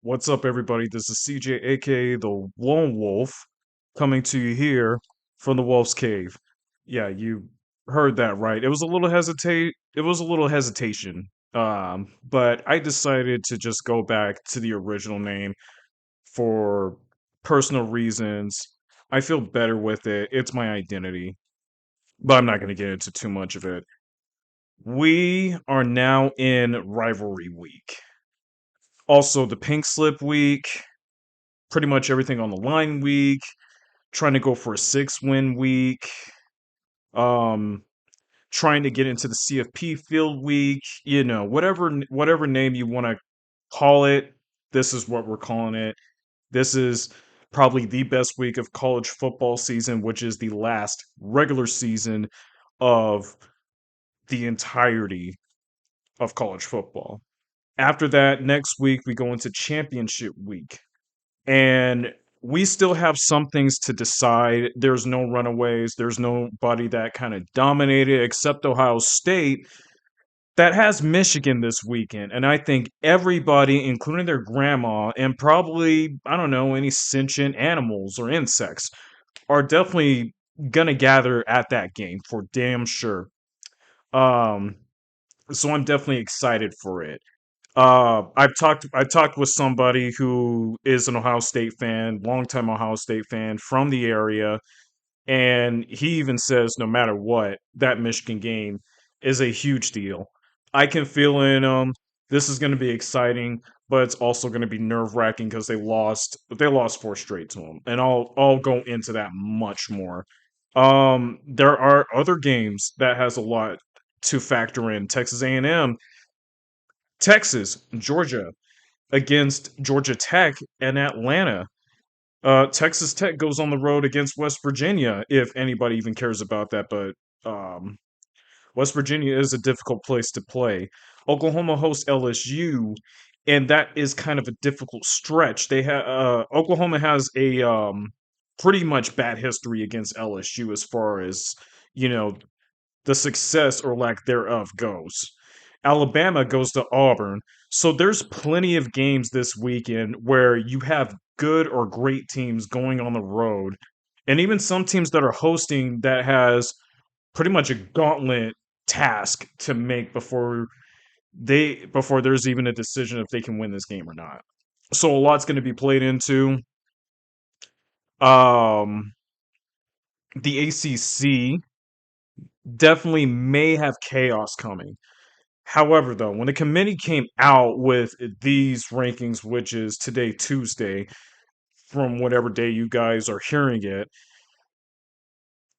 What's up, everybody? This is CJ, aka the Lone Wolf, coming to you here from the Wolf's Cave. Yeah, you heard that right. It was a little hesitate. It was a little hesitation, but I decided to just go back to the original name for personal reasons. I feel better with it. It's my identity, but I'm not going to get into too much of it. We are now in Rivalry Week. Also, the Pink Slip Week, pretty much everything on the line week, trying to go for a 6-win week, um, trying to get into the CFP field week, whatever name you want to call it, this is what we're calling it. This is probably the best week of college football season, which is the last regular season of the entirety of college football. After that, next week we go into championship week. And we still have some things to decide. There's no runaways. There's nobody that kind of dominated except Ohio State that has Michigan this weekend. And I think everybody, including their grandma and probably, I don't know, any sentient animals or insects, are definitely going to gather at that game for damn sure. Um, so I'm definitely excited for it. I talked with somebody who is an Ohio State fan, longtime Ohio State fan from the area, and he even says no matter what, that Michigan game is a huge deal. I can feel in this is going to be exciting, but it's also going to be nerve wracking because they lost four straight to them, and I'll go into that much more. There are other games that has a lot to factor in. Texas A&M, Texas, Georgia against Georgia Tech and Atlanta. Texas Tech goes on the road against West Virginia, if anybody even cares about that. But um, West Virginia is a difficult place to play. Oklahoma hosts LSU, and that is kind of a difficult stretch. Oklahoma has a pretty much bad history against LSU as far as you know the success or lack thereof goes. Alabama goes to Auburn. So there's plenty of games this weekend where you have good or great teams going on the road. And even some teams that are hosting that has pretty much a gauntlet task to make before there's even a decision if they can win this game or not. So a lot's going to be played into. Um the ACC definitely may have chaos coming. However, though, when the committee came out with these rankings, which is today, Tuesday, from whatever day you guys are hearing it,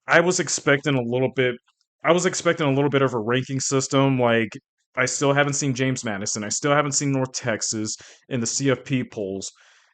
I was expecting a little bit. I was expecting a little bit of a ranking system. Like I still haven't seen James Madison. I still haven't seen North Texas in the CFP polls,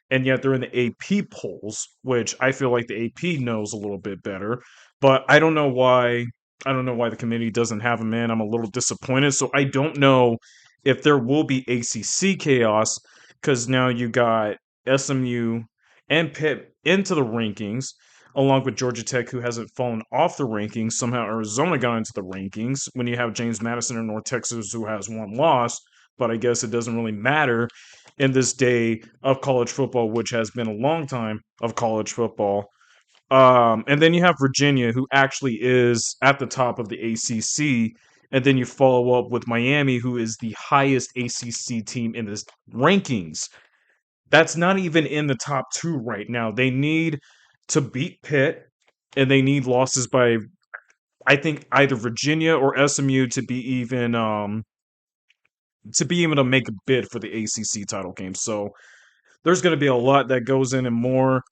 and yet they're in the AP polls, which I feel like the AP knows a little bit better. But I don't know why. I don't know why the committee doesn't have them in. I'm a little disappointed. So I don't know if there will be ACC chaos because now you got SMU and Pitt into the rankings along with Georgia Tech, who hasn't fallen off the rankings. Somehow Arizona got into the rankings when you have James Madison in North Texas, who has one loss. But I guess it doesn't really matter in this day of college football, which has been a long time of college football. And then you have Virginia, who actually is at the top of the ACC. And then you follow up with Miami, who is the highest ACC team in this rankings. That's not even in the top two right now. They need to beat Pitt, and they need losses by I think either Virginia or SMU to be able to make a bid for the ACC title game. So there's going to be a lot that goes in and more.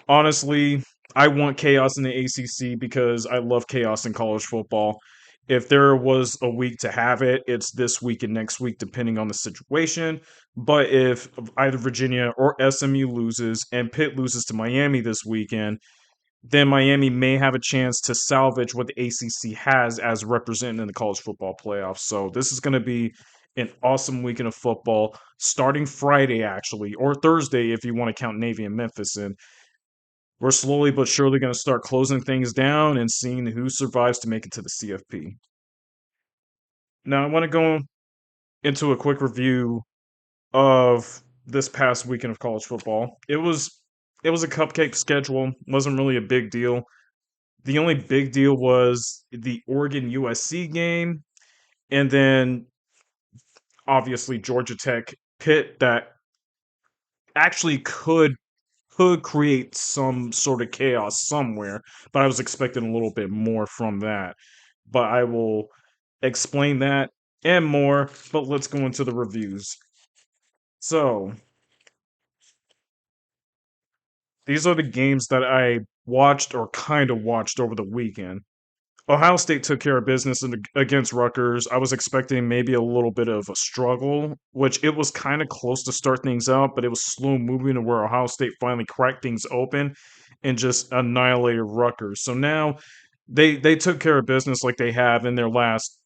Honestly, I want chaos in the ACC because I love chaos in college football. If there was a week to have it, it's this week and next week, depending on the situation. But if either Virginia or SMU loses and Pitt loses to Miami this weekend, then Miami may have a chance to salvage what the ACC has as represented in the college football playoffs. So this is going to be an awesome weekend of football starting Friday, actually, or Thursday if you want to count Navy and Memphis in. We're slowly but surely going to start closing things down and seeing who survives to make it to the CFP. Now, I want to go into a quick review of this past weekend of college football. It was a cupcake schedule. Wasn't really a big deal. The only big deal was the Oregon USC game, and then obviously Georgia Tech Pitt that actually could create some sort of chaos somewhere, but I was expecting a little bit more from that. But I will explain that and more, but let's go into the reviews. So, these are the games that I watched or kind of watched over the weekend. Ohio State took care of business against Rutgers. I was expecting maybe a little bit of a struggle, which it was kind of close to start things out, but it was slow moving to where Ohio State finally cracked things open and just annihilated Rutgers. So now they took care of business like they have in their last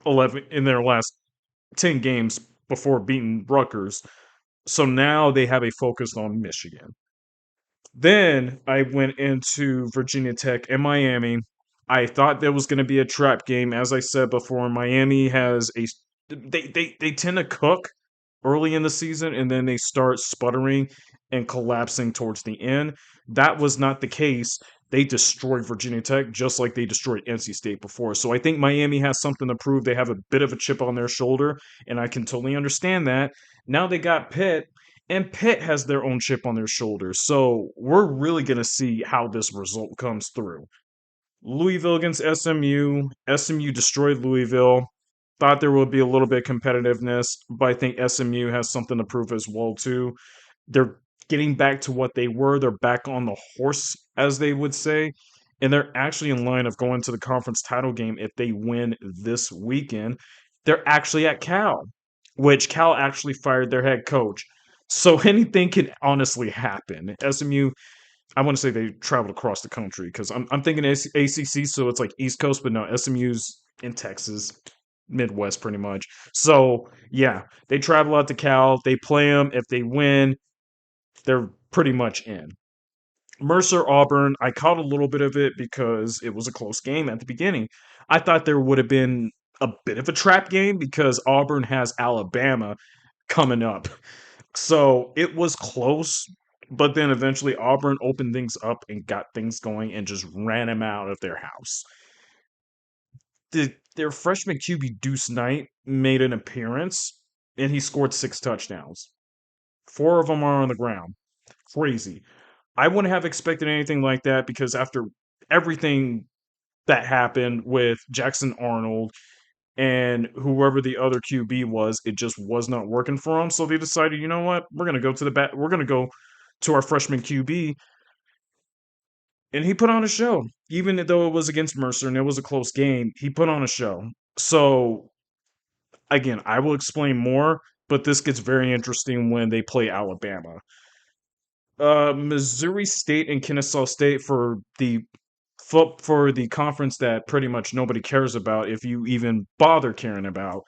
10 games before beating Rutgers. So now they have a focus on Michigan. Then I went into Virginia Tech and Miami. I thought there was going to be a trap game. As I said before, Miami has a they tend to cook early in the season and then they start sputtering and collapsing towards the end. That was not the case. They destroyed Virginia Tech just like they destroyed NC State before. So I think Miami has something to prove. They have a bit of a chip on their shoulder, and I can totally understand that. Now they got Pitt, and Pitt has their own chip on their shoulders. So we're really going to see how this result comes through. Louisville against SMU. SMU destroyed Louisville. Thought there would be a little bit of competitiveness, but I think SMU has something to prove as well too. They're getting back to what they were. They're back on the horse, as they would say, and they're actually in line of going to the conference title game if they win this weekend. They're actually at Cal, which Cal actually fired their head coach. So anything can honestly happen. SMU, I want to say they traveled across the country because I'm thinking ACC, so it's like East Coast, but no, SMU's in Texas, Midwest pretty much. So yeah, they travel out to Cal. They play them. If they win, they're pretty much in. Mercer Auburn, I caught a little bit of it because it was a close game at the beginning. I thought there would have been a bit of a trap game because Auburn has Alabama coming up. So it was close, but then eventually Auburn opened things up and got things going and just ran them out of their house. Their freshman QB Deuce Knight made an appearance and he scored 6 touchdowns. 4 of them are on the ground. Crazy. I wouldn't have expected anything like that because after everything that happened with Jackson Arnold and whoever the other QB was, it just was not working for them. So they decided, you know what, we're gonna go to the bat. We're gonna go to our freshman QB, and he put on a show. Even though it was against Mercer and it was a close game, he put on a show. So again, I will explain more, but this gets very interesting when they play Alabama. Missouri State and Kennesaw State for the conference that pretty much nobody cares about if you even bother caring about.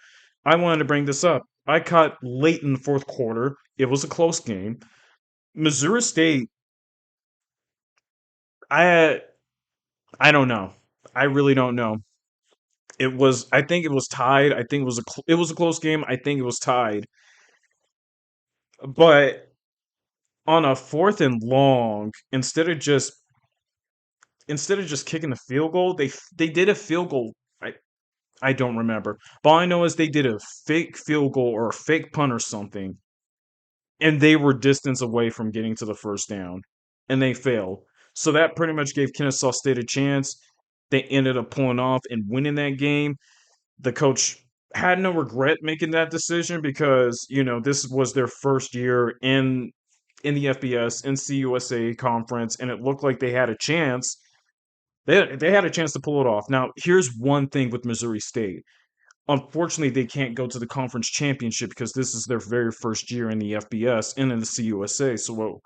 I wanted to bring this up. I caught late in the fourth quarter. It was a close game. Missouri State, I I don't know. I really don't know. I think it was tied. I think it was a close game. I think it was tied. But on a fourth and long, instead of just kicking the field goal, they did a field goal. I don't remember. But all I know is they did a fake field goal or a fake punt or something, and they were distance away from getting to the first down, and they failed. So that pretty much gave Kennesaw State a chance. They ended up pulling off and winning that game. The coach had no regret making that decision because this was their first year in the FBS in CUSA conference, and it looked like they had a chance. They had a chance to pull it off. Now, here's one thing with Missouri State. Unfortunately, they can't go to the conference championship because this is their very first year in the FBS and in the CUSA. So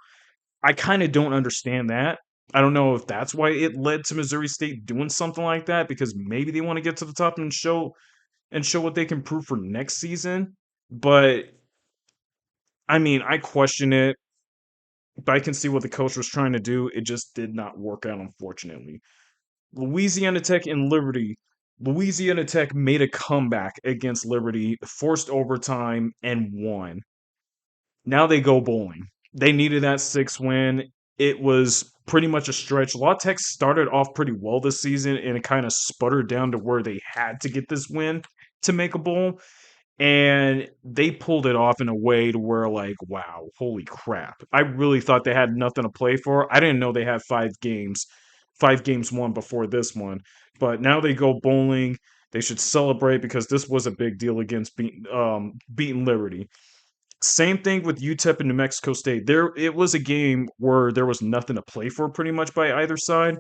I kind of don't understand that. I don't know if that's why it led to Missouri State doing something like that because maybe they want to get to the top and show what they can prove for next season. But I mean, I question it, but I can see what the coach was trying to do. It just did not work out, unfortunately. Louisiana Tech and Liberty. Louisiana Tech made a comeback against Liberty, forced overtime, and won. Now they go bowling. They needed that 6 win. It was pretty much a stretch. La Tech started off pretty well this season and it kind of sputtered down to where they had to get this win to make a bowl. And they pulled it off in a way to where, like, wow, holy crap. I really thought they had nothing to play for. I didn't know they had 5 games won before this one. But now they go bowling. They should celebrate because this was a big deal against beating Liberty. Same thing with UTEP and New Mexico State. It was a game where there was nothing to play for pretty much by either side.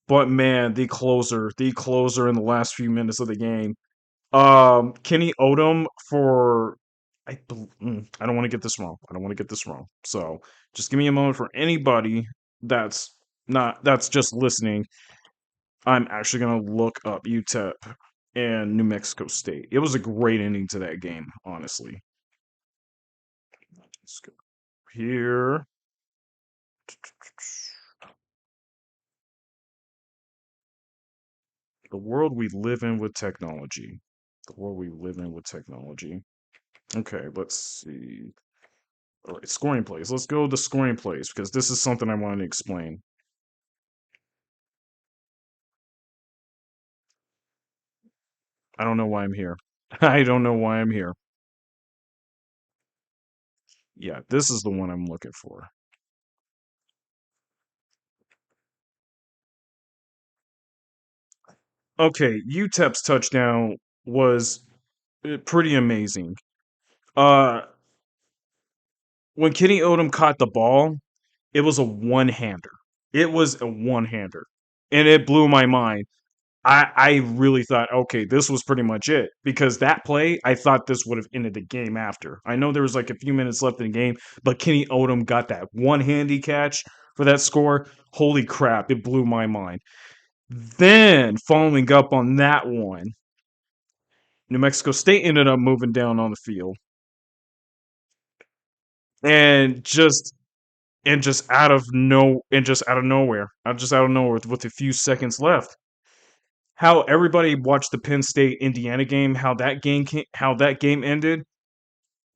But man, the closer in the last few minutes of the game. Kenny Odom for I don't want to get this wrong. I don't want to get this wrong. So just give me a moment for anybody that's just listening. I'm actually gonna look up UTEP and New Mexico State. It was a great ending to that game, honestly. Let's go here. The world we live in with technology. The world we live in with technology. Okay, let's see. All right, scoring plays. Let's go to scoring plays because this is something I want to explain. I don't know why I'm here. I don't know why I'm here. Yeah, this is the one I'm looking for. Okay, UTEP's touchdown was pretty amazing. Uh, when Kenny Odom caught the ball, it was a one-hander. It was a one-hander, and it blew my mind. I really thought, okay, this was pretty much it because that play, I thought this would have ended the game after. I know there was like a few minutes left in the game, but Kenny Odom got that one handy catch for that score. Holy crap, it blew my mind. Then, following up on that one, New Mexico State ended up moving down on the field and just out of nowhere, just out of nowhere with a few seconds left, how everybody watched the Penn State Indiana game, how that game ended.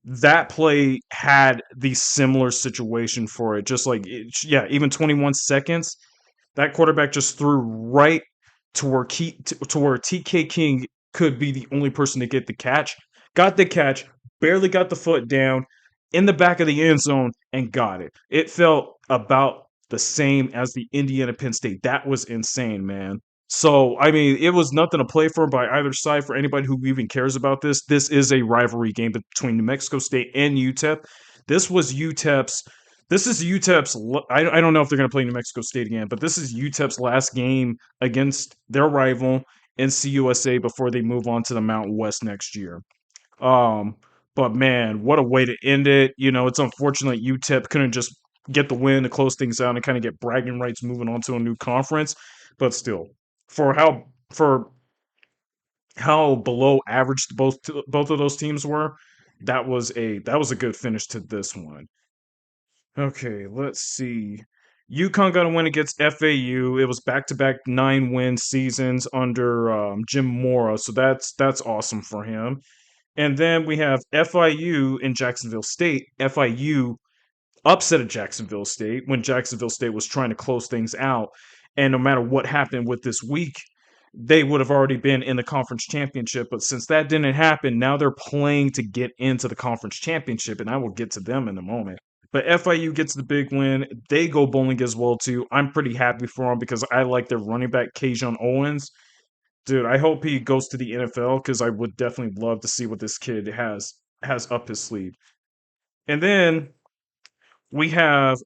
That play had the similar situation for it. Just like yeah, even 21 seconds, that quarterback just threw right to where TK King could be the only person to get the catch. Got the catch, barely got the foot down in the back of the end zone and got it. It felt about the same as the Indiana Penn State. That was insane, man. So, I mean, it was nothing to play for by either side for anybody who even cares about this. This is a rivalry game between New Mexico State and UTEP. This was UTEP's. This is UTEP's. I don't know if they're going to play New Mexico State again, but this is UTEP's last game against their rival NCUSA before they move on to the Mountain West next year. Um, but man, what a way to end it. You know, it's unfortunate UTEP couldn't just get the win to close things out and kind of get bragging rights moving on to a new conference. But still, for how below average both of those teams were, that was a good finish to this one. Okay, let's see. UConn got a win against FAU. It was back-to-back 9-win seasons under Jim Mora, so that's awesome for him. And then we have FIU in Jacksonville State. FIU upset at Jacksonville State when Jacksonville State was trying to close things out. And no matter what happened with this week, they would have already been in the conference championship. But since that didn't happen, now they're playing to get into the conference championship, and I will get to them in a moment. But FIU gets the big win. They go bowling as well too. I'm pretty happy for them because I like their running back Kajon Owens. Dude, I hope he goes to the NFL because I would definitely love to see what this kid has up his sleeve. And then we have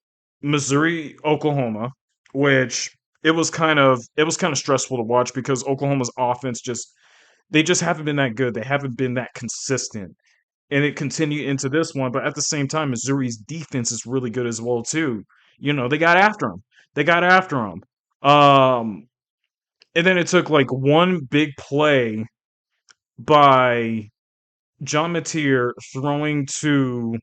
Missouri, Oklahoma, which it was kind of stressful to watch because Oklahoma's offense just haven't been that good. They haven't been that consistent. And it continued into this one, but at the same time, Missouri's defense is really good as well too. You know, they got after him. They got after him. Um, and then it took like one big play by John Mateer throwing to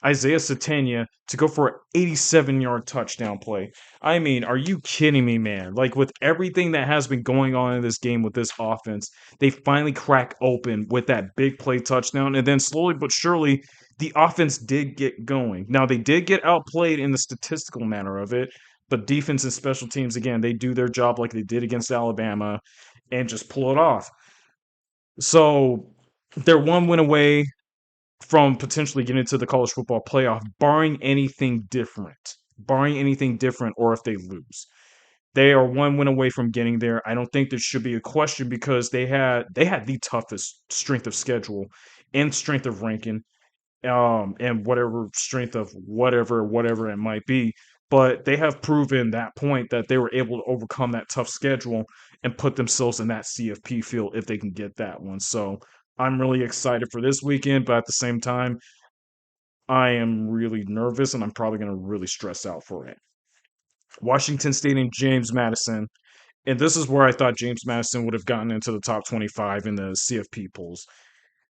Isaiah Satania to go for an 87-yard touchdown play. I mean, are you kidding me, man? Like, with everything that has been going on in this game with this offense, they finally crack open with that big play touchdown. And then slowly but surely, the offense did get going. Now, they did get outplayed in the statistical manner of it, but defense and special teams, again, they do their job like they did against Alabama and just pull it off. So they're one win away from potentially getting to the college football playoff, barring anything different. Barring anything different, or if they lose. They are one win away from getting there. I don't think there should be a question because they had the toughest strength of schedule and strength of ranking, and whatever strength of whatever it might be. But they have proven that point that they were able to overcome that tough schedule and put themselves in that CFP field if they can get that one. So I'm really excited for this weekend, but at the same time, I am really nervous and I'm probably going to really stress out for it. Washington State and James Madison. And this is where I thought James Madison would have gotten into the top 25 in the CFP polls.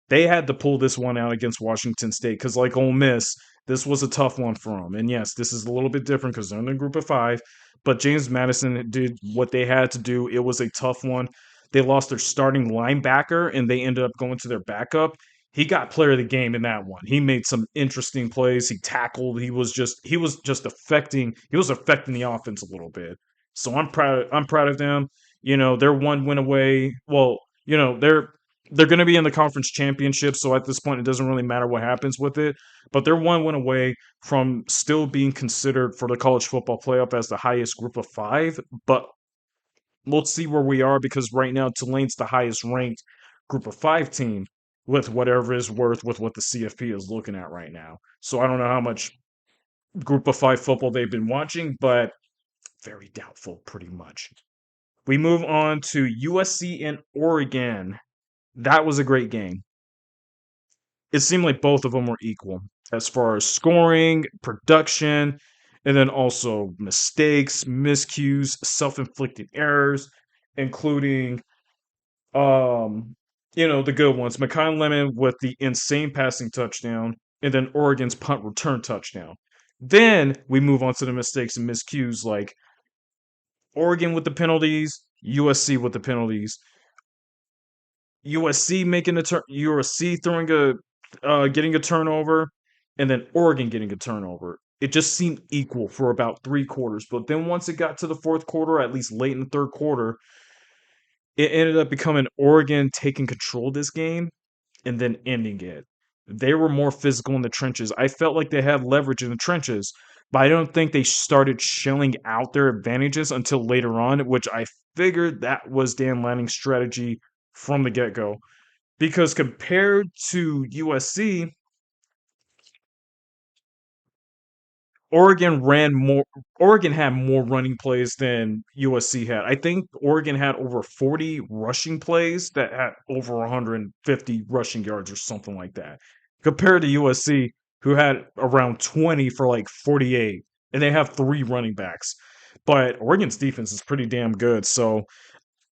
They had to pull this one out against Washington State because, like Ole Miss, this was a tough one for them. And yes, this is a little bit different because they're in the group of five, but James Madison did what they had to do. It was a tough one. They lost their starting linebacker and they ended up going to their backup. He got player of the game in that one. He made some interesting plays. He tackled. He was affecting the offense a little bit. So I'm proud of them. They're one win away. Well, they're going to be in the conference championship, so at this point, it doesn't really matter what happens with it. But they're one win away from still being considered for the college football playoff as the highest group of five. But we'll see where we are because right now, Tulane's the highest ranked group of five team with whatever is worth with what the CFP is looking at right now. So I don't know how much group of five football they've been watching, but very doubtful, pretty much. We move on to USC and Oregon. That was a great game. It seemed like both of them were equal as far as scoring, production, and then also mistakes, miscues, self-inflicted errors, including the good ones. Makai Lemon with the insane passing touchdown, and then Oregon's punt return touchdown. Then we move on to the mistakes and miscues like Oregon with the penalties, USC with the penalties, USC making a turn, USC throwing getting a turnover, and then Oregon getting a turnover. It just seemed equal for about three quarters, but then once it got to the fourth quarter, at least late in the third quarter, it ended up becoming Oregon taking control of this game and then ending it. They were more physical in the trenches. I felt like they had leverage in the trenches, but I don't think they started shelling out their advantages until later on, which I figured that was Dan Lanning's strategy from the get go. Because compared to USC, Oregon ran more. Oregon had more running plays than USC had. I think Oregon had over 40 rushing plays that had over 150 rushing yards or something like that, compared to USC, who had around 20 for like 48, and they have three running backs. But Oregon's defense is pretty damn good. So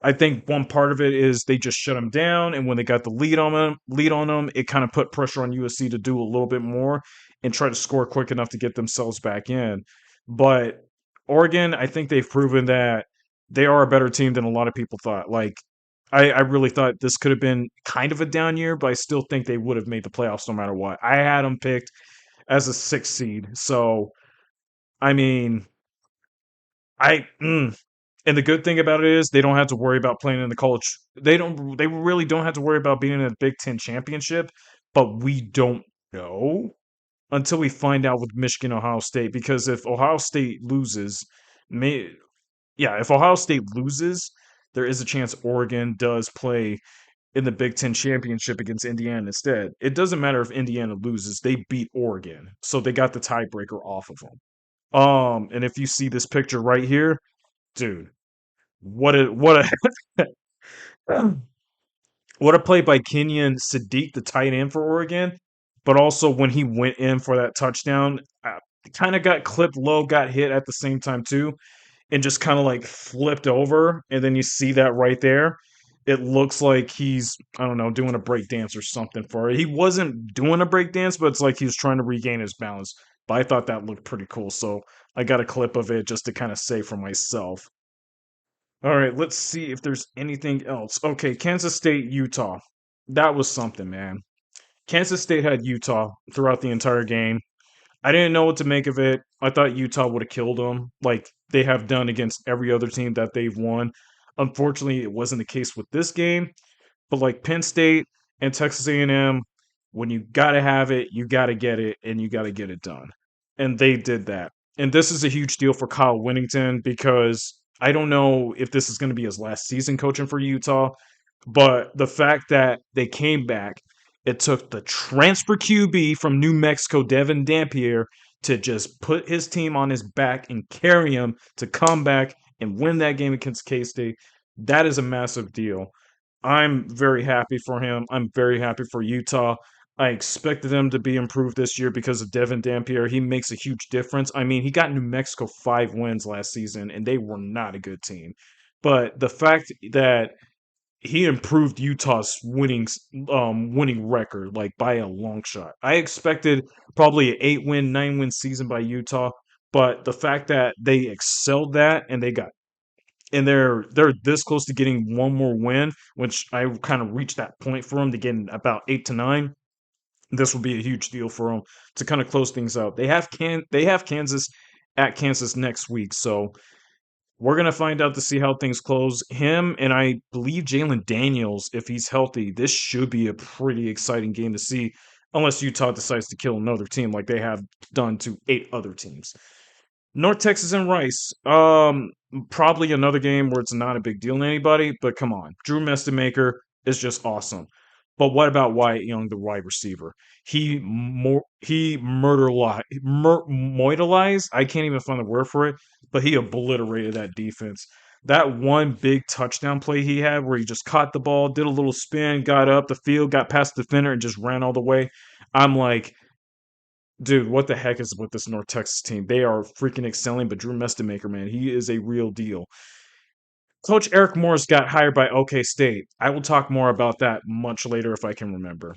I think one part of it is they just shut them down, and when they got the lead on them, it kind of put pressure on USC to do a little bit more and try to score quick enough to get themselves back in. But Oregon, I think they've proven that they are a better team than a lot of people thought. Like I really thought this could have been kind of a down year, but I still think they would have made the playoffs no matter what. I had them picked as a sixth seed, so I mean, I and the good thing about it is they don't have to worry about playing in the college. They really don't have to worry about being in a Big Ten championship, but we don't know until we find out with Michigan, Ohio State. Because if Ohio State loses, may yeah, if Ohio State loses, there is a chance Oregon does play in the Big Ten championship against Indiana instead. It doesn't matter if Indiana loses; they beat Oregon, so they got the tiebreaker off of them. And if you see this picture right here, dude, what a what a play by Kenyon Sadiq, the tight end for Oregon. But also when he went in for that touchdown, kind of got clipped low, got hit at the same time too, and just kind of like flipped over. And then you see that right there. It looks like he's, I don't know, doing a break dance or something for it. He wasn't doing a break dance, but it's like he was trying to regain his balance. But I thought that looked pretty cool, so I got a clip of it just to kind of say for myself. All right, let's see if there's anything else. Okay, Kansas State, Utah. That was something, man. Kansas State had Utah throughout the entire game. I didn't know what to make of it. I thought Utah would have killed them, like they have done against every other team that they've won. Unfortunately, it wasn't the case with this game. But like Penn State and Texas A&M, when you got to have it, you got to get it, and you got to get it done. And they did that. And this is a huge deal for Kyle Winnington because I don't know if this is going to be his last season coaching for Utah, but the fact that they came back, it took the transfer QB from New Mexico, Devin Dampier, to just put his team on his back and carry him to come back and win that game against K State. That is a massive deal. I'm very happy for him. I'm very happy for Utah. I expected them to be improved this year because of Devin Dampier. He makes a huge difference. I mean, he got New Mexico 5 wins last season, and they were not a good team. But the fact that he improved Utah's winning record like by a long shot. I expected probably an 8 win, 9 win season by Utah, but the fact that they excelled that and they're this close to getting one more win, which I kind of reached that point for them to get about 8 to 9. This will be a huge deal for them to kind of close things out. They have Kansas at Kansas next week, so we're gonna find out to see how things close. Him and I believe Jalen Daniels, if he's healthy, this should be a pretty exciting game to see. Unless Utah decides to kill another team like they have done to 8 other teams. North Texas and Rice. Probably another game where it's not a big deal to anybody, but come on. Drew Mestemaker is just awesome. But what about Wyatt Young, the wide receiver? He moidalized. I can't even find the word for it, but he obliterated that defense. That one big touchdown play he had where he just caught the ball, did a little spin, got up the field, got past the defender, and just ran all the way. I'm like, dude, what the heck is with this North Texas team? They are freaking excelling, but Drew Mestemaker, man, he is a real deal. Coach Eric Morris got hired by OK State. I will talk more about that much later if I can remember.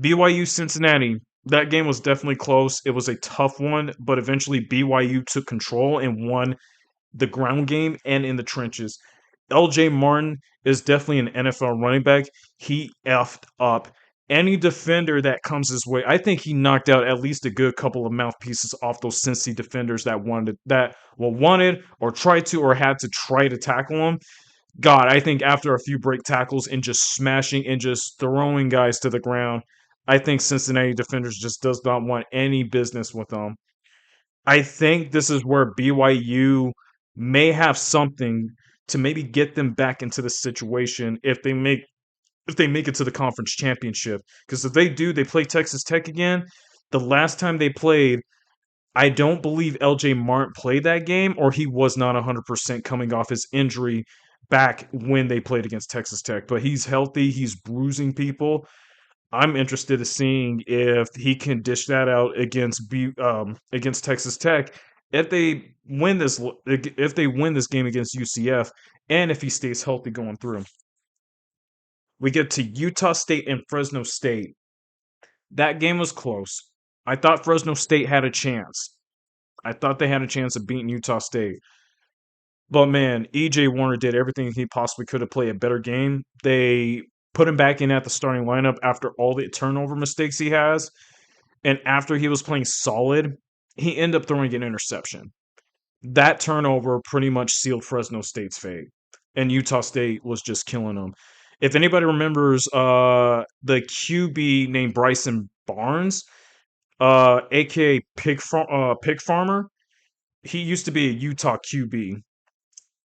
BYU Cincinnati. That game was definitely close. It was a tough one, but eventually BYU took control and won the ground game and in the trenches. LJ Martin is definitely an NFL running back. He effed up any defender that comes his way. I think he knocked out at least a good couple of mouthpieces off those Cincy defenders that wanted or tried to or had to try to tackle him. God, I think after a few break tackles and just smashing and just throwing guys to the ground, I think Cincinnati defenders just does not want any business with them. I think this is where BYU may have something to maybe get them back into the situation if they make it to the conference championship. Because if they do, they play Texas Tech again. The last time they played, I don't believe LJ Martin played that game, or he was not 100% coming off his injury back when they played against Texas Tech. But he's healthy, he's bruising people. I'm interested in seeing if he can dish that out against Texas Tech if they win this game against UCF, and if he stays healthy going through. We get to Utah State and Fresno State. That game was close. I thought Fresno State had a chance. I thought they had a chance of beating Utah State. But man, EJ Warner did everything he possibly could to play a better game. They put him back in at the starting lineup after all the turnover mistakes he has. And after he was playing solid, he ended up throwing an interception. That turnover pretty much sealed Fresno State's fate. And Utah State was just killing them. If anybody remembers the QB named Bryson Barnes, aka Pig Farmer, he used to be a Utah QB.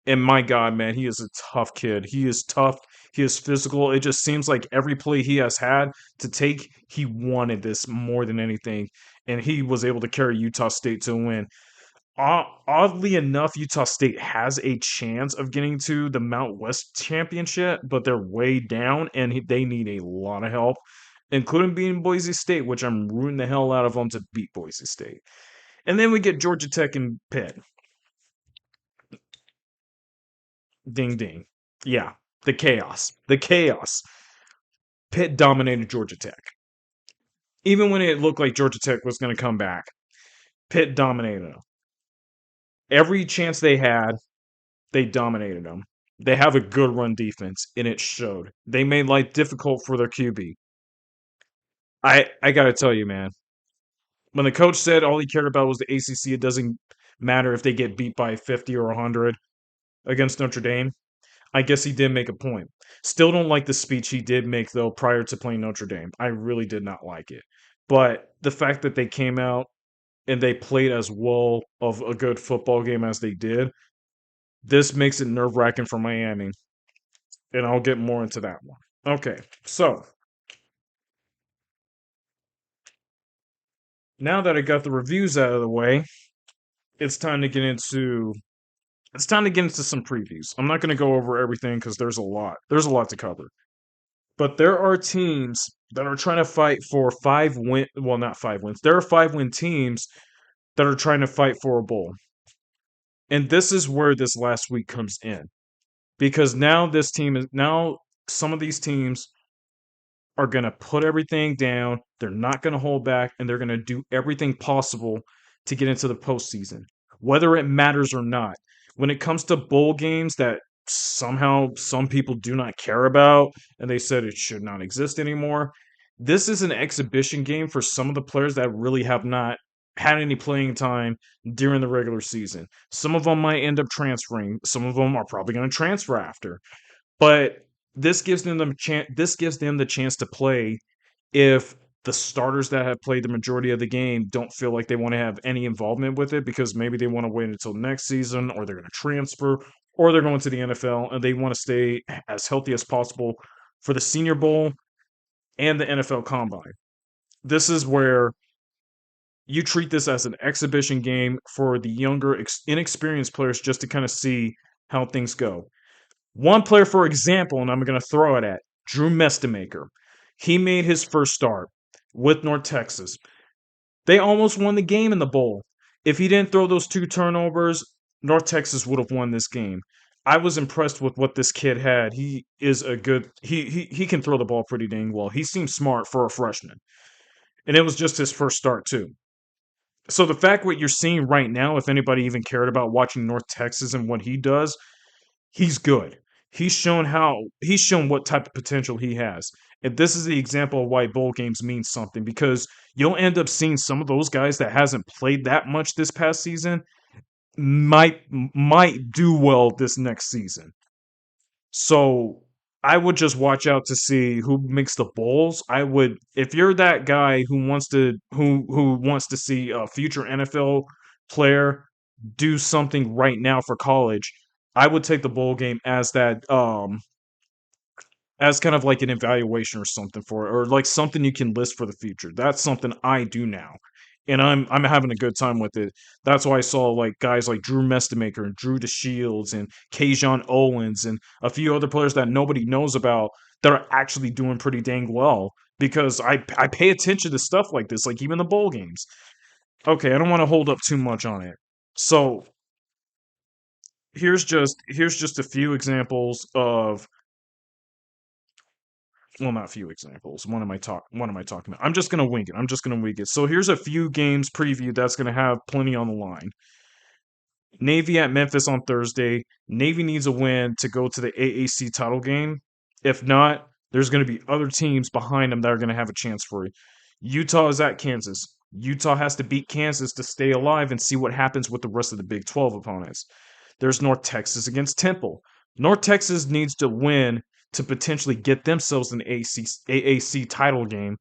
And my God, man, he is a tough kid. He is tough. He is physical. It just seems like every play he has had to take, he wanted this more than anything. And he was able to carry Utah State to a win. Oddly enough, Utah State has a chance of getting to the Mount West Championship, but they're way down and they need a lot of help, including beating Boise State, which I'm rooting the hell out of them to beat Boise State. And then we get Georgia Tech and Pitt. Ding ding. Yeah. The chaos. The chaos. Pitt dominated Georgia Tech. Even when it looked like Georgia Tech was going to come back, Pitt dominated them. Every chance they had, they dominated them. They have a good run defense, and it showed. They made life difficult for their QB. I got to tell you, man, when the coach said all he cared about was the ACC, it doesn't matter if they get beat by 50 or 100 against Notre Dame. I guess he did make a point. Still don't like the speech he did make, though, prior to playing Notre Dame. I really did not like it. But the fact that they came out and they played as well of a good football game as they did, this makes it nerve wracking for Miami. And I'll get more into that one. Okay, so now that I got the reviews out of the way, it's time to get into some previews. I'm not going to go over everything because there's a lot. There's a lot to cover. But there are teams that are trying to fight for 5 win. Well, not 5 wins. There are 5 win teams that are trying to fight for a bowl. And this is where this last week comes in. Because now some of these teams are going to put everything down. They're not going to hold back, and they're going to do everything possible to get into the postseason, whether it matters or not. When it comes to bowl games that somehow some people do not care about, and they said it should not exist anymore, this is an exhibition game for some of the players that really have not had any playing time during the regular season. Some of them might end up transferring. Some of them are probably going to transfer after. But this gives them the chance to play if the starters that have played the majority of the game don't feel like they want to have any involvement with it because maybe they want to wait until next season or they're going to transfer or they're going to the NFL and they want to stay as healthy as possible for the Senior Bowl and the NFL Combine. This is where you treat this as an exhibition game for the younger, inexperienced players just to kind of see how things go. One player, for example, and I'm going to throw it at Drew Mestemaker. He made his first start with North Texas. They almost won the game in the bowl. If he didn't throw those 2 turnovers, North Texas would have won this game. I was impressed with what this kid had. He is a good he can throw the ball pretty dang well. He seems smart for a freshman. And it was just his first start too. So the fact what you're seeing right now, if anybody even cared about watching North Texas and what he does, he's good. He's shown what type of potential he has. And this is the example of why bowl games mean something because you'll end up seeing some of those guys that hasn't played that much this past season might do well this next season. So I would just watch out to see who makes the bowls. I would if you're that guy who wants to see a future NFL player do something right now for college, I would take the bowl game as kind of like an evaluation or something for it, or like something you can list for the future. That's something I do now. And I'm having a good time with it. That's why I saw like guys like Drew Mestemaker and Drew DeShields and Kajon Owens and a few other players that nobody knows about that are actually doing pretty dang well because I pay attention to stuff like this, like even the bowl games. Okay, I don't want to hold up too much on it. So here's just a few examples of well, not few examples. What am I talking about? I'm just gonna wing it. So here's a few games preview that's gonna have plenty on the line. Navy at Memphis on Thursday. Navy needs a win to go to the AAC title game. If not, there's going to be other teams behind them that are going to have a chance for it. Utah is at Kansas. Utah has to beat Kansas to stay alive and see what happens with the rest of the Big 12 opponents. There's North Texas against Temple. North Texas needs to win to potentially get themselves an AAC title game,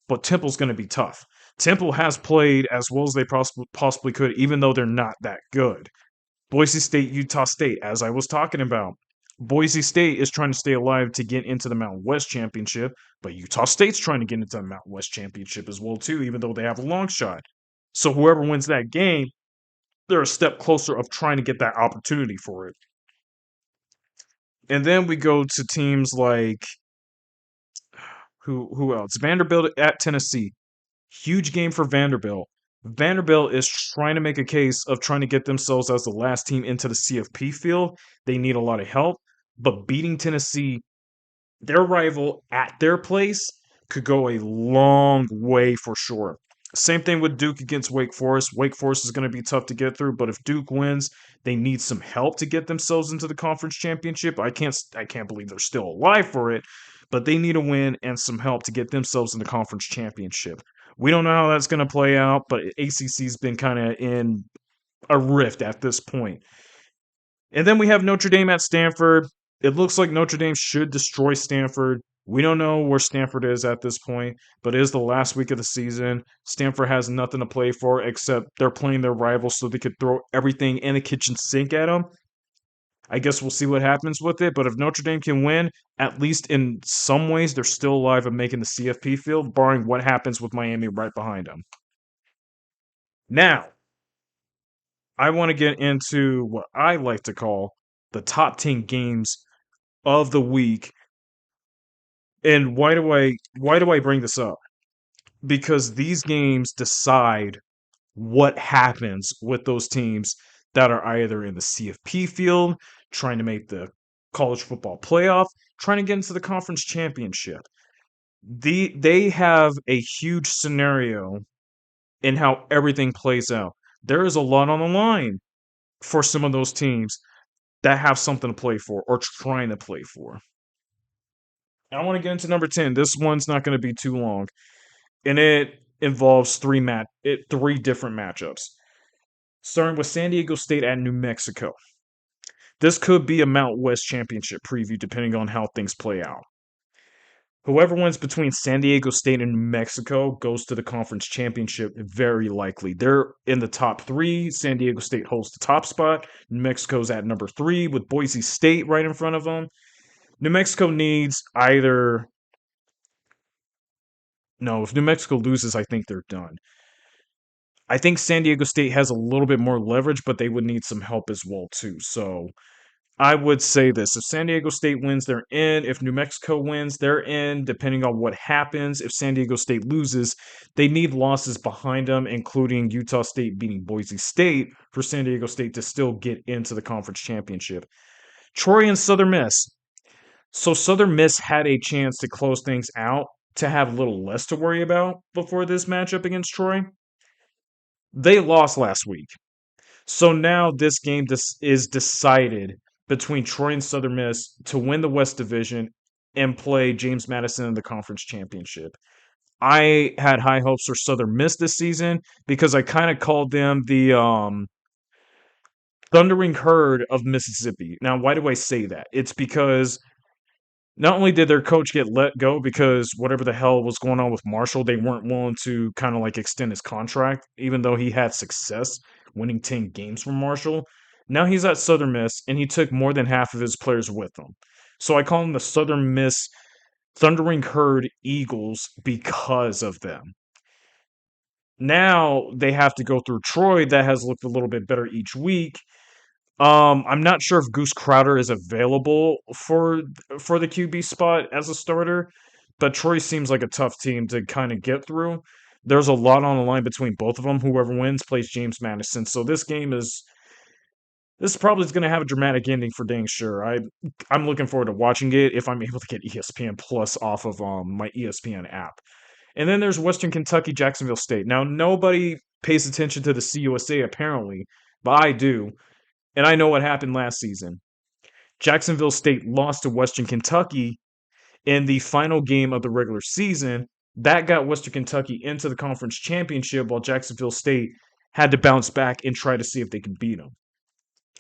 but Temple's going to be tough. Temple has played as well as they possibly could, even though they're not that good. Boise State, Utah State, as I was talking about. Boise State is trying to stay alive to get into the Mountain West Championship, but Utah State's trying to get into the Mountain West Championship as well too, even though they have a long shot. So whoever wins that game, they're a step closer of trying to get that opportunity for it. And then we go to teams like who else? Vanderbilt at Tennessee. Huge game for Vanderbilt. Vanderbilt is trying to make a case of trying to get themselves as the last team into the CFP field. They need a lot of help. but beating Tennessee, their rival at their place, could go a long way for sure. Same thing with Duke against Wake Forest. Wake Forest is going to be tough to get through, but if Duke wins, they need some help to get themselves into the conference championship. I can't believe they're still alive for it, but they need a win and some help to get themselves in the conference championship. We don't know how that's going to play out, but ACC's been kind of in a rift at this point. And then we have Notre Dame at Stanford. It looks like Notre Dame should destroy Stanford. We don't know where Stanford is at this point, but it is the last week of the season. Stanford has nothing to play for except they're playing their rivals so they could throw everything in the kitchen sink at them. I guess we'll see what happens with it, but if Notre Dame can win, at least in some ways, they're still alive of making the CFP field, barring what happens with Miami right behind them. Now, I want to get into what I like to call the top 10 games of the week. And why do I bring this up? Because these games decide what happens with those teams that are either in the CFP field, trying to make the college football playoff, trying to get into the conference championship. They have a huge scenario in how everything plays out. There is a lot on the line for some of those teams that have something to play for or trying to play for. I want to get into number 10. This one's not going to be too long. And it involves three different matchups. Starting with San Diego State at New Mexico. This could be a Mount West championship preview depending on how things play out. Whoever wins between San Diego State and New Mexico goes to the conference championship very likely. They're in the top three. San Diego State holds the top spot. New Mexico's at number three with Boise State right in front of them. New Mexico needs either. No, if New Mexico loses, I think they're done. I think San Diego State has a little bit more leverage, but they would need some help as well too. So I would say this: if San Diego State wins, they're in. If New Mexico wins, they're in. Depending on what happens, if San Diego State loses, they need losses behind them, including Utah State beating Boise State for San Diego State to still get into the conference championship. Troy and Southern Miss. So Southern Miss had a chance to close things out to have a little less to worry about before this matchup against Troy. They lost last week. So now this game is decided between Troy and Southern Miss to win the West Division and play James Madison in the conference championship. I had high hopes for Southern Miss this season because I kind of called them the Thundering Herd of Mississippi. Now, why do I say that? It's because not only did their coach get let go because whatever the hell was going on with Marshall, they weren't willing to kind of like extend his contract, even though he had success winning 10 games from Marshall. Now he's at Southern Miss, and he took more than half of his players with him. So I call him the Southern Miss Thundering Herd Eagles because of them. Now they have to go through Troy, that has looked a little bit better each week. I'm not sure if Goose Crowder is available for the QB spot as a starter, but Troy seems like a tough team to kind of get through. There's a lot on the line between both of them. Whoever wins plays James Madison. So this probably is going to have a dramatic ending for dang sure. I'm looking forward to watching it if I'm able to get ESPN Plus off of my ESPN app. And then there's Western Kentucky, Jacksonville State. Now nobody pays attention to the CUSA apparently, but I do. And I know what happened last season. Jacksonville State lost to Western Kentucky in the final game of the regular season. That got Western Kentucky into the conference championship while Jacksonville State had to bounce back and try to see if they could beat them,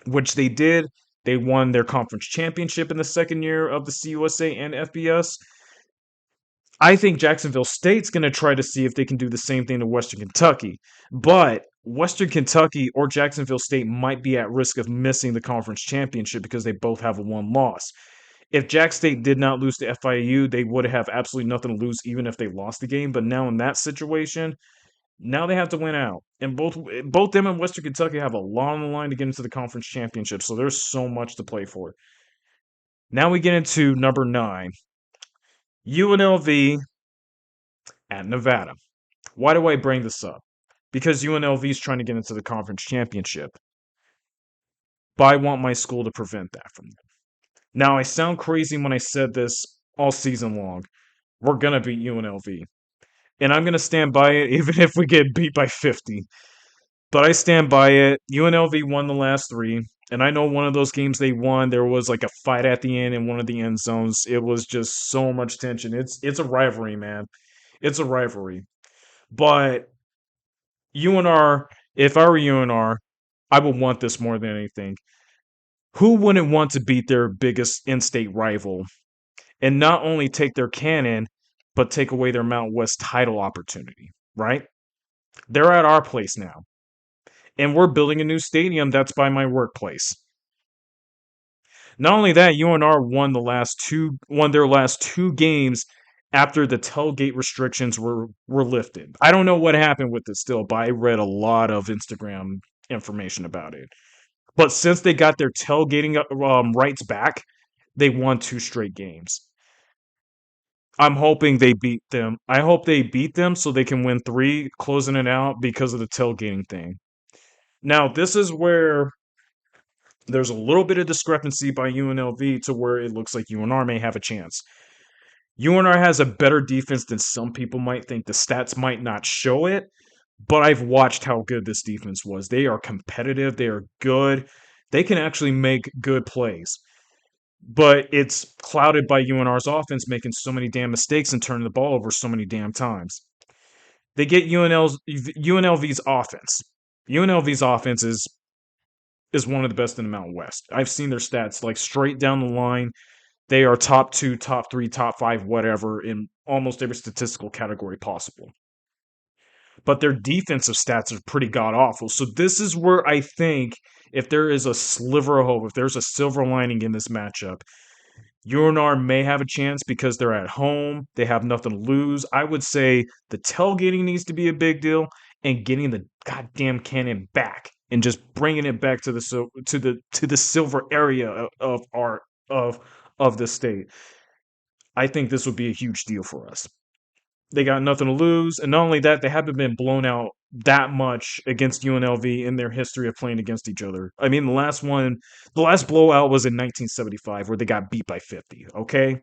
which they did. They won their conference championship in the second year of the CUSA and FBS. I think Jacksonville State's going to try to see if they can do the same thing to Western Kentucky. But Western Kentucky or Jacksonville State might be at risk of missing the conference championship because they both have a one loss. If Jack State did not lose to FIU, they would have absolutely nothing to lose even if they lost the game. But now in that situation, now they have to win out. And both them and Western Kentucky have a lot on the line to get into the conference championship. So there's so much to play for. Now we get into number 9. UNLV at Nevada. Why do I bring this up? Because UNLV is trying to get into the conference championship. But I want my school to prevent that from them. Now, I sound crazy when I said this all season long. We're going to beat UNLV. And I'm going to stand by it even if we get beat by 50. But I stand by it. UNLV won the last three. And I know one of those games they won, there was like a fight at the end in one of the end zones. It was just so much tension. It's a rivalry, man. It's a rivalry. But UNR, if I were UNR, I would want this more than anything. Who wouldn't want to beat their biggest in-state rival and not only take their cannon, but take away their Mount West title opportunity, right? They're at our place now, and we're building a new stadium that's by my workplace. Not only that, UNR won their last two games after the tailgate restrictions were lifted. I don't know what happened with it still, but I read a lot of Instagram information about it. But since they got their tailgating rights back, they won two straight games. I'm hoping they beat them. I hope they beat them so they can win three, closing it out because of the tailgating thing. Now, this is where there's a little bit of discrepancy by UNLV to where it looks like UNR may have a chance. UNR has a better defense than some people might think. The stats might not show it, but I've watched how good this defense was. They are competitive, they are good, they can actually make good plays. But it's clouded by UNR's offense making so many damn mistakes and turning the ball over so many damn times. They get UNLV's offense. UNLV's offense is one of the best in the Mountain West. I've seen their stats like straight down the line. They are top two, top three, top five, whatever in almost every statistical category possible. But their defensive stats are pretty god awful. So this is where I think if there is a sliver of hope, if there's a silver lining in this matchup, UNR may have a chance because they're at home. They have nothing to lose. I would say the tailgating needs to be a big deal, and getting the goddamn cannon back and just bringing it back to the silver area of our of the state. I think this would be a huge deal for us. They got nothing to lose, and not only that, they haven't been blown out that much against UNLV in their history of playing against each other. I mean, the last blowout was in 1975 where they got beat by 50, okay?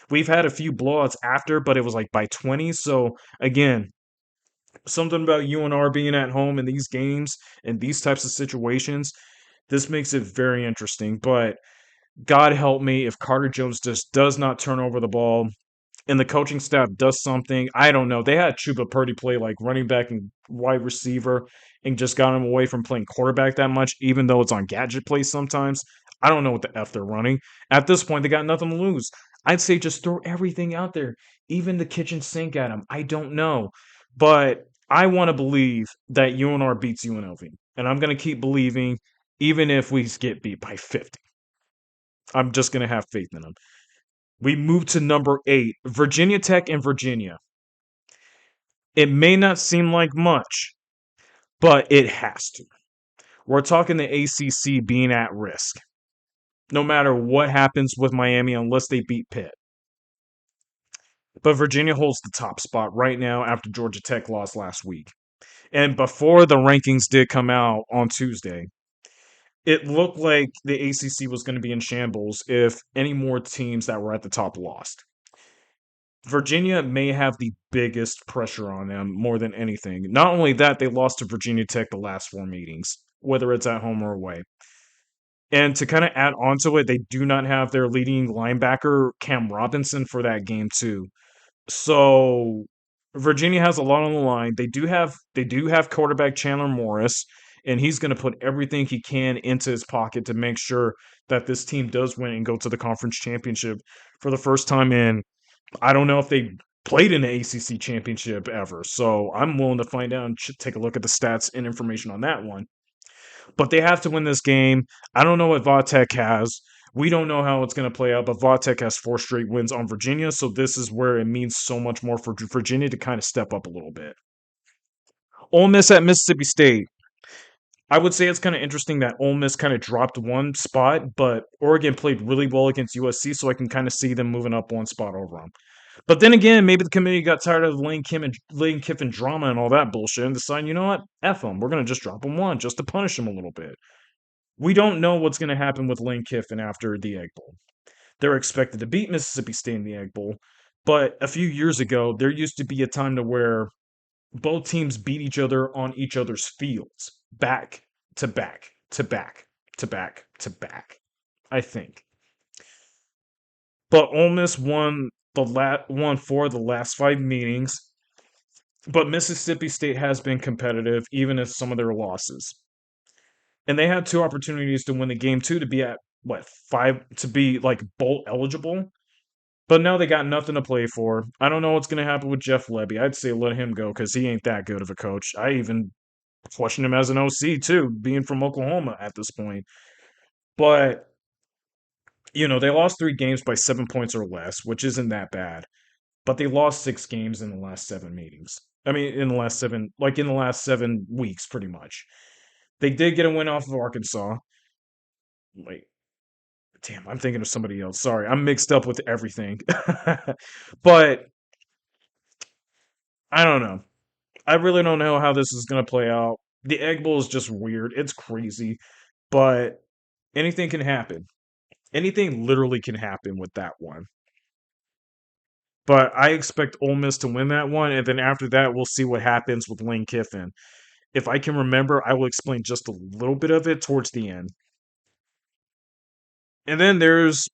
We've had a few blowouts after, but it was like by 20. So, again, something about UNR being at home in these games and these types of situations, this makes it very interesting. But God help me if Carter Jones just does not turn over the ball and the coaching staff does something. I don't know. They had Chuba Purdy play like running back and wide receiver and just got him away from playing quarterback that much, even though it's on gadget plays sometimes. I don't know what the F they're running. At this point, they got nothing to lose. I'd say just throw everything out there, even the kitchen sink at them. I don't know. But I want to believe that UNR beats UNLV. And I'm going to keep believing, even if we get beat by 50. I'm just going to have faith in them. We move to number 8, Virginia Tech and Virginia. It may not seem like much, but it has to. We're talking the ACC being at risk, no matter what happens with Miami unless they beat Pitt. But Virginia holds the top spot right now after Georgia Tech lost last week. And before the rankings did come out on Tuesday, it looked like the ACC was going to be in shambles if any more teams that were at the top lost. Virginia may have the biggest pressure on them more than anything. Not only that, they lost to Virginia Tech the last four meetings, whether it's at home or away. And to kind of add on to it, they do not have their leading linebacker, Cam Robinson, for that game, too. So Virginia has a lot on the line. They do have quarterback Chandler Morris, and he's going to put everything he can into his pocket to make sure that this team does win and go to the conference championship for the first time in I don't know if they played in the ACC championship ever, so I'm willing to find out and take a look at the stats and information on that one. But they have to win this game. I don't know what Vatek has. We don't know how it's going to play out, but Vatek has 4 straight wins on Virginia, so this is where it means so much more for Virginia to kind of step up a little bit. Ole Miss at Mississippi State. I would say it's kind of interesting that Ole Miss kind of dropped one spot, but Oregon played really well against USC, so I can kind of see them moving up one spot over them. But then again, maybe the committee got tired of Lane Kiffin drama and all that bullshit and decided, you know what, F them. We're going to just drop them one just to punish them a little bit. We don't know what's going to happen with Lane Kiffin after the Egg Bowl. They're expected to beat Mississippi State in the Egg Bowl. But a few years ago, there used to be a time to where both teams beat each other on each other's fields, back to back to back to back to back. I think, but Ole Miss won 4 of the last 5 meetings. But Mississippi State has been competitive, even in some of their losses. And they had 2 opportunities to win the game too, to be at what 5 to be like bowl eligible. But now they got nothing to play for. I don't know what's going to happen with Jeff Lebby. I'd say let him go because he ain't that good of a coach. I even question him as an OC too, being from Oklahoma at this point. But they lost 3 games by 7 points or less, which isn't that bad. But they lost 6 games in the last 7 meetings. I mean, in the last 7 weeks, pretty much. They did get a win off of Arkansas. Wait, damn, I'm thinking of somebody else. Sorry, I'm mixed up with everything. But I don't know. I really don't know how this is going to play out. The Egg Bowl is just weird. It's crazy. But anything can happen. Anything literally can happen with that one. But I expect Ole Miss to win that one, and then after that, we'll see what happens with Lane Kiffin. If I can remember, I will explain just a little bit of it towards the end. And then there's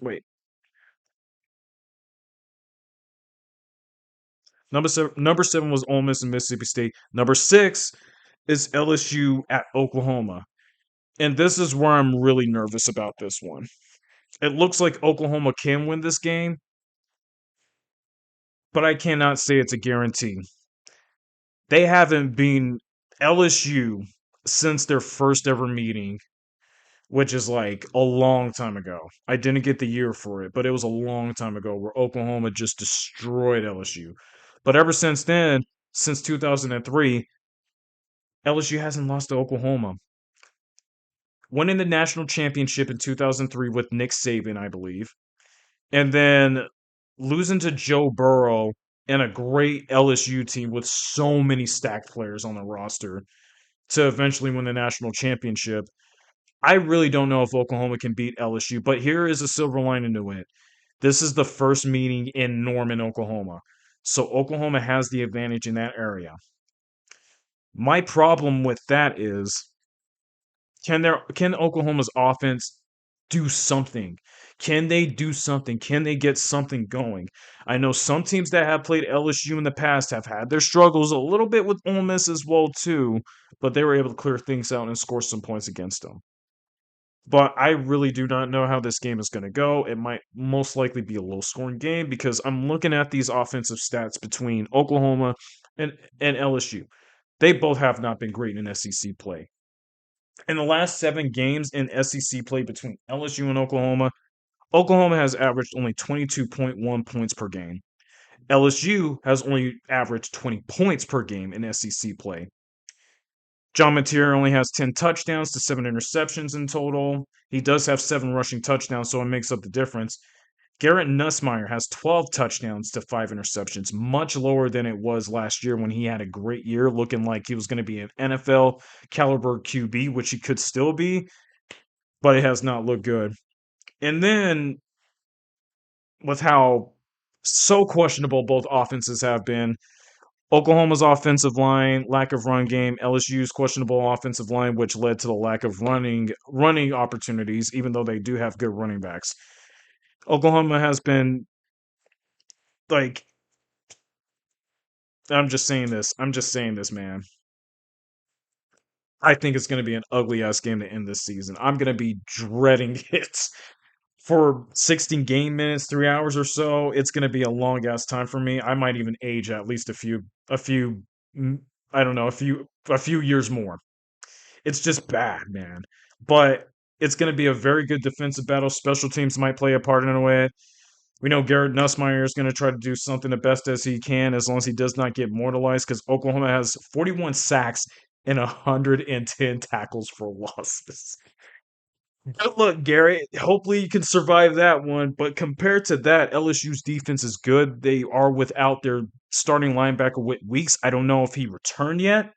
wait, number 7 was Ole Miss and Mississippi State. Number 6 is LSU at Oklahoma. And this is where I'm really nervous about this one. It looks like Oklahoma can win this game, but I cannot say it's a guarantee. They haven't been LSU since their first ever meeting, which is like a long time ago. I didn't get the year for it, but it was a long time ago where Oklahoma just destroyed LSU. But ever since then, since 2003, LSU hasn't lost to Oklahoma. Winning the national championship in 2003 with Nick Saban, I believe, and then losing to Joe Burrow and a great LSU team with so many stacked players on the roster to eventually win the national championship. I really don't know if Oklahoma can beat LSU, but here is a silver lining to it. This is the first meeting in Norman, Oklahoma. So Oklahoma has the advantage in that area. My problem with that is can Oklahoma's offense do something? Can they do something? Can they get something going? I know some teams that have played LSU in the past have had their struggles a little bit with Ole Miss as well too, but they were able to clear things out and score some points against them. But I really do not know how this game is going to go. It might most likely be a low scoring game because I'm looking at these offensive stats between Oklahoma and LSU. They both have not been great in SEC play. In the last 7 games in SEC play between LSU and Oklahoma has averaged only 22.1 points per game. LSU has only averaged 20 points per game in SEC play. John Mateer only has 10 touchdowns to 7 interceptions in total. He does have 7 rushing touchdowns, so it makes up the difference. Garrett Nussmeier has 12 touchdowns to 5 interceptions, much lower than it was last year when he had a great year, looking like he was going to be an NFL caliber QB, which he could still be, but it has not looked good. And then, with how so questionable both offenses have been, Oklahoma's offensive line, lack of run game, LSU's questionable offensive line, which led to the lack of running opportunities, even though they do have good running backs. Oklahoma has been like I'm just saying this. I'm just saying this, man. I think it's going to be an ugly ass game to end this season. I'm going to be dreading it for 16 game minutes, 3 hours or so. It's going to be a long ass time for me. I might even age at least a few. I don't know, a few years more. It's just bad, man. But it's going to be a very good defensive battle. Special teams might play a part in it. We know Garrett Nussmeier is going to try to do something the best as he can as long as he does not get mortalized because Oklahoma has 41 sacks and 110 tackles for losses. Good luck, Garrett. Hopefully you can survive that one. But compared to that, LSU's defense is good. They are without their starting linebacker, Whit Weeks. I don't know if he returned yet,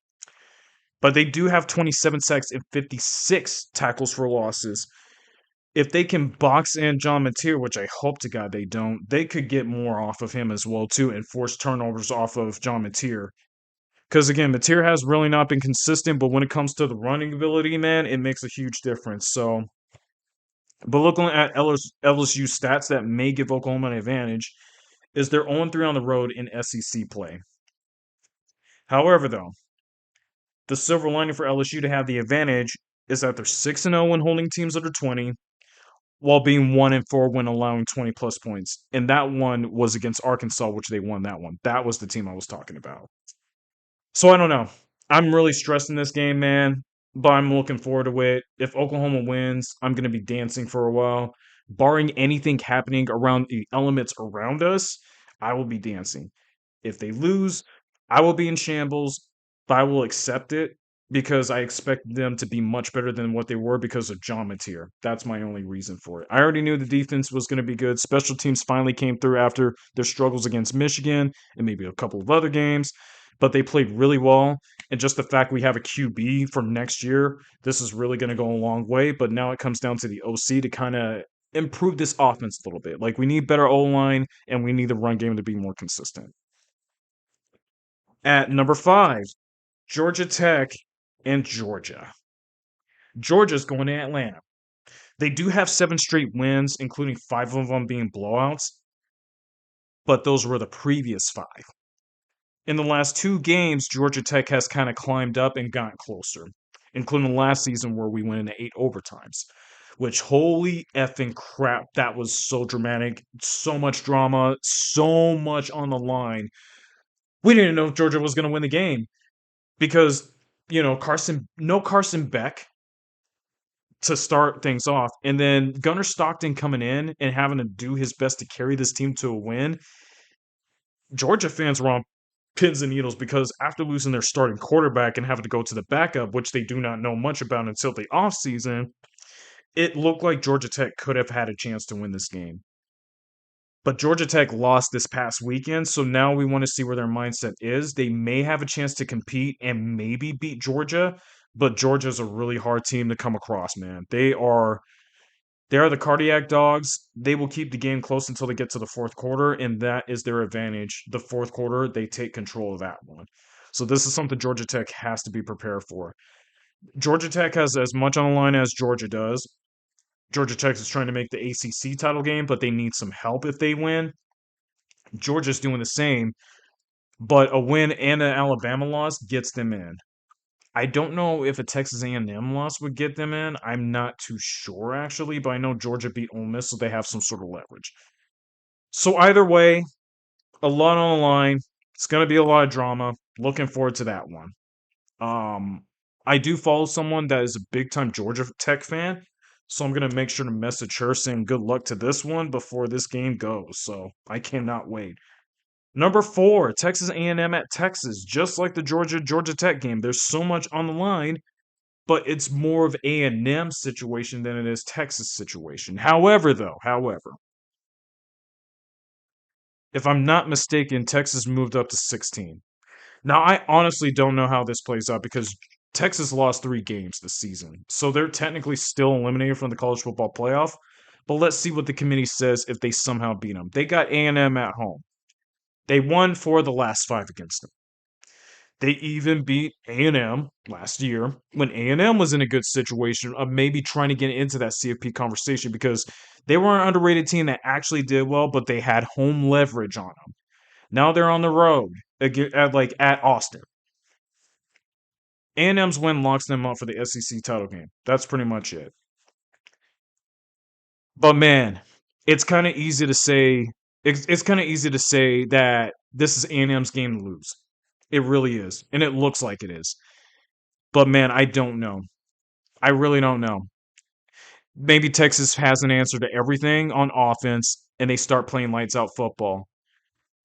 but they do have 27 sacks and 56 tackles for losses. if they can box in John Mateer, which I hope to God they don't, they could get more off of him as well too and force turnovers off of John Mateer. Because again, Mateer has really not been consistent, but when it comes to the running ability, man, it makes a huge difference. So, but looking at LSU stats that may give Oklahoma an advantage is they're 0-3 on the road in SEC play. However, though, the silver lining for LSU to have the advantage is that they're 6-0 when holding teams under 20, while being 1-4 when allowing 20 plus points. And that one was against Arkansas, which they won that one. That was the team I was talking about. So I don't know. I'm really stressing this game, man, but I'm looking forward to it. If Oklahoma wins, I'm going to be dancing for a while. Barring anything happening around the elements around us, I will be dancing. If they lose, I will be in shambles, but I will accept it because I expect them to be much better than what they were because of John Mateer. That's my only reason for it. I already knew the defense was going to be good. Special teams finally came through after their struggles against Michigan and maybe a couple of other games, but they played really well. And just the fact we have a QB for next year, this is really going to go a long way. But now it comes down to the OC to kind of improve this offense a little bit. Like we need better O line and we need the run game to be more consistent. At number 5, Georgia Tech and Georgia. Georgia's going to Atlanta. They do have 7 straight wins, including 5 of them being blowouts, but those were the previous 5. In the last 2 games, Georgia Tech has kind of climbed up and gotten closer, including last season where we went into 8 overtimes. Which, holy effing crap, that was so dramatic. So much drama, so much on the line. We didn't know if Georgia was going to win the game because, Carson Beck to start things off, and then Gunnar Stockton coming in and having to do his best to carry this team to a win. Georgia fans were on pins and needles because after losing their starting quarterback and having to go to the backup, which they do not know much about until the offseason, it looked like Georgia Tech could have had a chance to win this game. But Georgia Tech lost this past weekend, so now we want to see where their mindset is. They may have a chance to compete and maybe beat Georgia, but Georgia's a really hard team to come across, man. They are the cardiac dogs. They will keep the game close until they get to the fourth quarter, and that is their advantage. The fourth quarter, they take control of that one. So this is something Georgia Tech has to be prepared for. Georgia Tech has as much on the line as Georgia does. Georgia Tech is trying to make the ACC title game, but they need some help if they win. Georgia's doing the same, but a win and an Alabama loss gets them in. I don't know if a Texas A&M loss would get them in. I'm not too sure actually, but I know Georgia beat Ole Miss, so they have some sort of leverage. So either way, a lot on the line. It's going to be a lot of drama. Looking forward to that one. I do follow someone that is a big time Georgia Tech fan, so I'm going to make sure to message her saying good luck to this one before this game goes. So I cannot wait. Number 4, Texas A&M at Texas. Just like the Georgia Tech game, there's so much on the line, but it's more of A&M situation than it is Texas situation. However, if I'm not mistaken, Texas moved up to 16. Now, I honestly don't know how this plays out because Texas lost 3 games this season. So they're technically still eliminated from the college football playoff. But let's see what the committee says if they somehow beat them. They got A&M at home. They won 4 of the last 5 against them. They even beat A&M last year when A&M was in a good situation of maybe trying to get into that CFP conversation because they were an underrated team that actually did well, but they had home leverage on them. Now they're on the road at Austin. A&M's win locks them up for the SEC title game. That's pretty much it. But man, it's kind of easy to say. It's kind of easy to say that this is A&M's game to lose. It really is, and it looks like it is. But man, I don't know. I really don't know. Maybe Texas has an answer to everything on offense, and they start playing lights out football.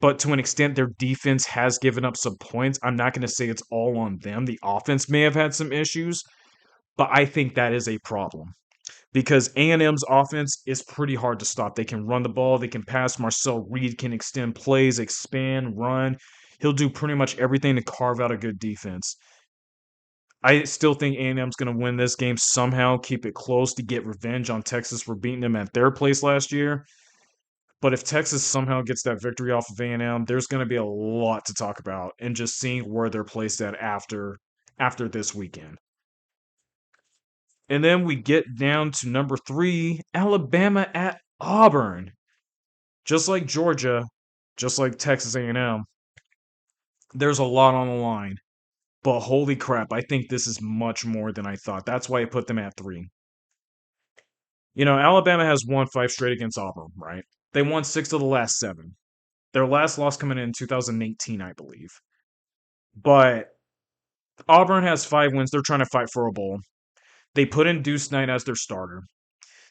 But to an extent, their defense has given up some points. I'm not going to say it's all on them. The offense may have had some issues, but I think that is a problem because A&M's offense is pretty hard to stop. They can run the ball, they can pass. Marcel Reed can extend plays, expand, run. He'll do pretty much everything to carve out a good defense. I still think A&M's going to win this game somehow, keep it close to get revenge on Texas for beating them at their place last year. But if Texas somehow gets that victory off of A&M, there's going to be a lot to talk about and just seeing where they're placed at after this weekend. And then we get down to number 3, Alabama at Auburn. Just like Georgia, just like Texas A&M, there's a lot on the line. But holy crap, I think this is much more than I thought. That's why I put them at 3. Alabama has won 5 straight against Auburn, right? They won 6 of the last 7. Their last loss coming in 2018, I believe. But Auburn has 5 wins. They're trying to fight for a bowl. They put in Deuce Knight as their starter.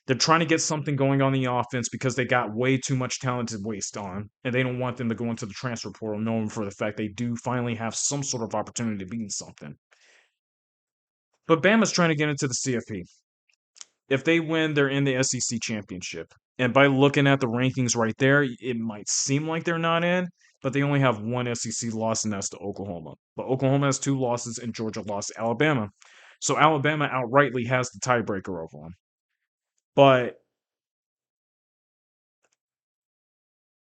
They're trying to get something going on the offense because they got way too much talent to waste on, and they don't want them to go into the transfer portal knowing for the fact they do finally have some sort of opportunity to be something. But Bama's trying to get into the CFP. If they win, they're in the SEC championship. And by looking at the rankings right there, it might seem like they're not in, but they only have one SEC loss, and that's to Oklahoma. But Oklahoma has 2 losses, and Georgia lost to Alabama. So Alabama outrightly has the tiebreaker over them. But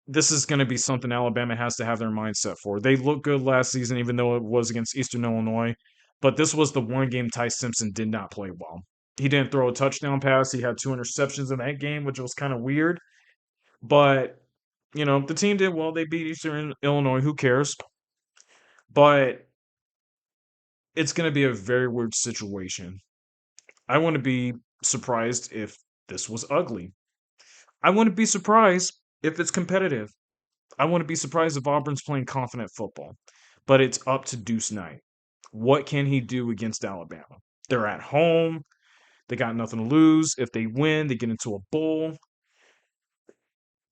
this is going to be something Alabama has to have their mindset for. They looked good last season, even though it was against Eastern Illinois. But this was the one game Ty Simpson did not play well. He didn't throw a touchdown pass. He had 2 interceptions in that game, which was kind of weird. But, the team did well. They beat Eastern Illinois. Who cares? But it's going to be a very weird situation. I wouldn't be surprised if this was ugly. I wouldn't be surprised if it's competitive. I wouldn't be surprised if Auburn's playing confident football. But it's up to Deuce Knight. What can he do against Alabama? They're at home. They got nothing to lose. If they win, they get into a bowl.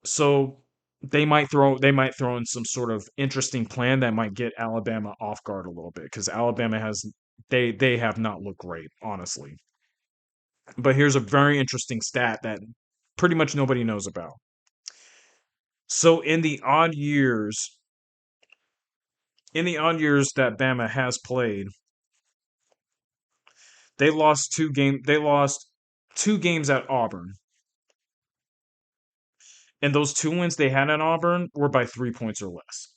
So they might throw in some sort of interesting plan that might get Alabama off guard a little bit because Alabama has they have not looked great, honestly. But here's a very interesting stat that pretty much nobody knows about. So in the odd years that Bama has played, they lost 2 games at Auburn. And those 2 wins they had at Auburn were by 3 points or less.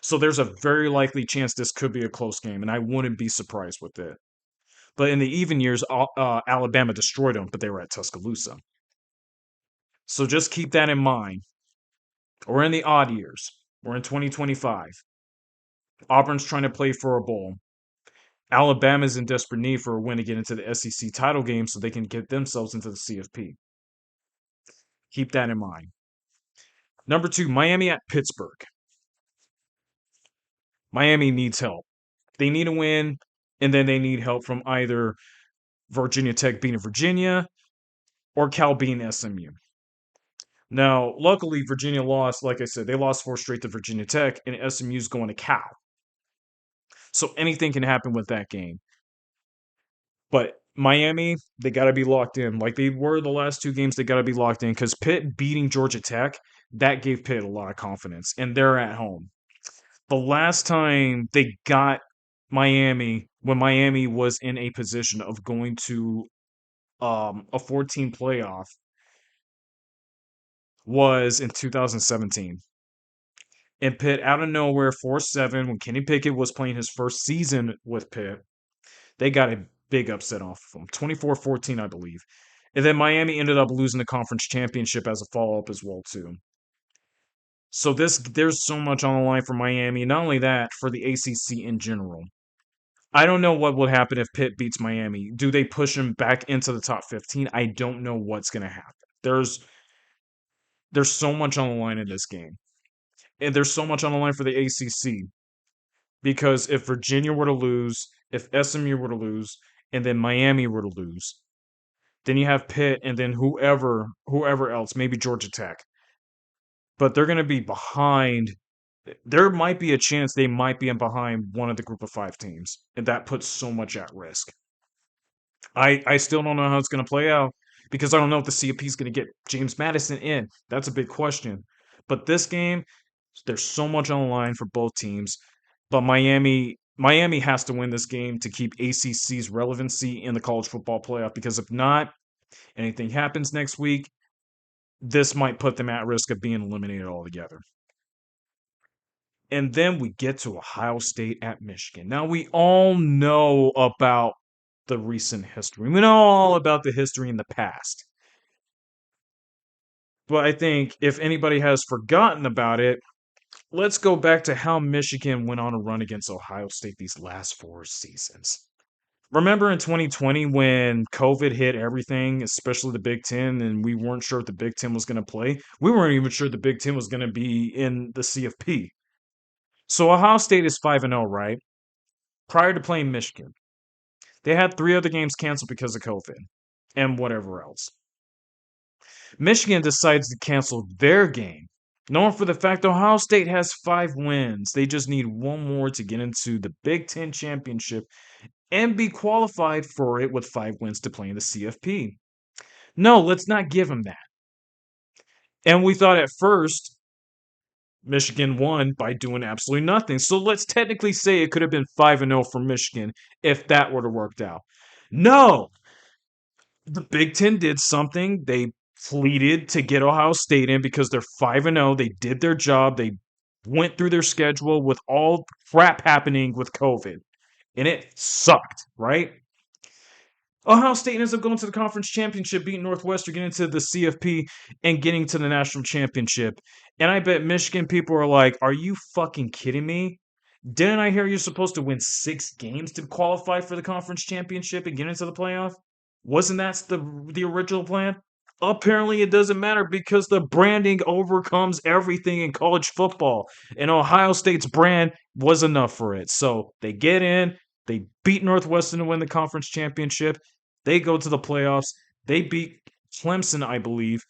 So there's a very likely chance this could be a close game, and I wouldn't be surprised with it. But in the even years, Alabama destroyed them, but they were at Tuscaloosa. So just keep that in mind. Or in the odd years, or in 2025, Auburn's trying to play for a bowl. Alabama's in desperate need for a win to get into the SEC title game so they can get themselves into the CFP. Keep that in mind. Number 2, Miami at Pittsburgh. Miami needs help. They need a win, and then they need help from either Virginia Tech beating Virginia or Cal beating SMU. Now, luckily, Virginia lost. Like I said, they lost 4 straight to Virginia Tech, and SMU's going to Cal. So anything can happen with that game. But Miami, they got to be locked in. Like they were the last 2 games, they got to be locked in because Pitt beating Georgia Tech, that gave Pitt a lot of confidence, and they're at home. The last time they got Miami, when Miami was in a position of going to a 14 playoff, was in 2017. And Pitt, out of nowhere, 4-7, when Kenny Pickett was playing his first season with Pitt, they got a big upset off of them, 24-14, I believe. And then Miami ended up losing the conference championship as a follow-up as well, too. So there's so much on the line for Miami. Not only that, for the ACC in general. I don't know what will happen if Pitt beats Miami. Do they push them back into the top 15? I don't know what's going to happen. There's so much on the line in this game. And there's so much on the line for the ACC. Because if Virginia were to lose, if SMU were to lose, and then Miami were to lose, then you have Pitt and then whoever else, maybe Georgia Tech. But they're going to be behind. There might be a chance they might be in behind one of the group of 5 teams, and that puts so much at risk. I still don't know how it's going to play out because I don't know if the CFP is going to get James Madison in. That's a big question. But this game, there's so much on the line for both teams. But Miami, Miami has to win this game to keep ACC's relevancy in the college football playoff because if not, anything happens next week, this might put them at risk of being eliminated altogether. And then we get to Ohio State at Michigan. Now, we all know about the recent history. We know all about the history in the past. But I think if anybody has forgotten about it, let's go back to how Michigan went on a run against Ohio State these last 4 seasons. Remember in 2020 when COVID hit everything, especially the Big Ten, and we weren't sure if the Big Ten was going to play? We weren't even sure the Big Ten was going to be in the CFP. So Ohio State is 5-0, right? Prior to playing Michigan, they had 3 other games canceled because of COVID and whatever else. Michigan decides to cancel their game, knowing for the fact Ohio State has 5 wins. They just need one more to get into the Big Ten championship and be qualified for it with 5 wins to play in the CFP. No, let's not give them that. And we thought at first Michigan won by doing absolutely nothing. So let's technically say it could have been 5-0 for Michigan if that would have worked out. No, the Big Ten did something. They pleaded to get Ohio State in because they're 5-0. They did their job. They went through their schedule with all crap happening with COVID, and it sucked, right? Ohio State ends up going to the conference championship, beating Northwestern, getting to the CFP, and getting to the national championship. And I bet Michigan people are like, "Are you fucking kidding me? Didn't I hear you're supposed to win 6 games to qualify for the conference championship and get into the playoff? Wasn't that the original plan?" Apparently, it doesn't matter because the branding overcomes everything in college football, and Ohio State's brand was enough for it. So they get in, they beat Northwestern to win the conference championship. They go to the playoffs. They beat Clemson, I believe,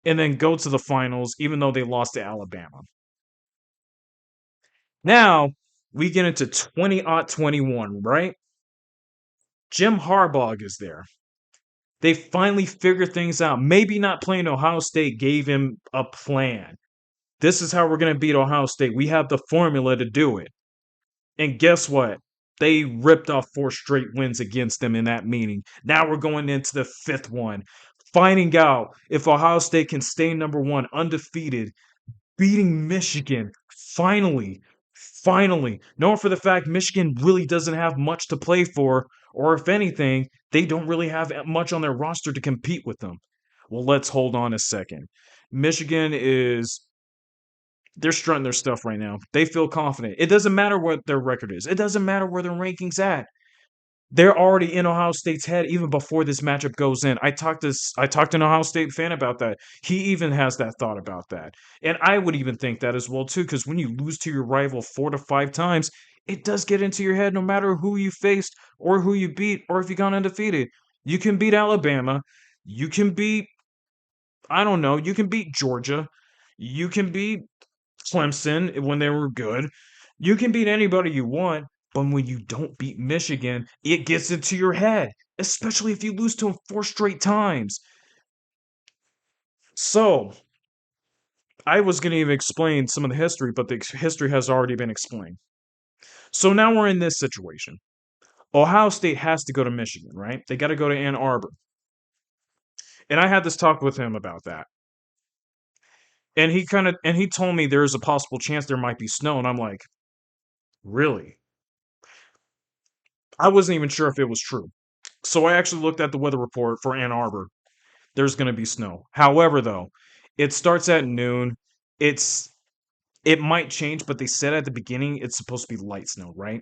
and then go to the finals, even though they lost to Alabama. Now we get into 2021, right? Jim Harbaugh is there. They finally figured things out. Maybe not playing Ohio State gave him a plan. This is how we're going to beat Ohio State. We have the formula to do it. And guess what? They ripped off 4 straight wins against them in that meeting. Now we're going into the 5th one, finding out if Ohio State can stay number 1 undefeated, beating Michigan. Finally, finally. Knowing for the fact Michigan really doesn't have much to play for, or if anything, they don't really have much on their roster to compete with them. Well, let's hold on a second. Michigan is they're strutting their stuff right now. They feel confident. It doesn't matter what their record is. It doesn't matter where their rankings at. They're already in Ohio State's head even before this matchup goes in. I talked to an Ohio State fan about that. He even has that thought about that. And I would even think that as well too, because when you lose to your rival 4 to 5 times, it does get into your head no matter who you faced or who you beat or if you gone undefeated. You can beat Alabama. You can beat, I don't know, you can beat Georgia. You can beat Clemson when they were good. You can beat anybody you want, but when you don't beat Michigan, it gets into your head, especially if you lose to them 4 straight times. So, I was going to even explain some of the history, but the history has already been explained. So now we're in this situation. Ohio State has to go to Michigan, right? They got to go to Ann Arbor. And I had this talk with him about that. And he told me there's a possible chance there might be snow and I'm like, "Really?" I wasn't even sure if it was true. So I actually looked at the weather report for Ann Arbor. There's going to be snow. However, though, it starts at noon. It's it might change, but they said at the beginning it's supposed to be light snow, right?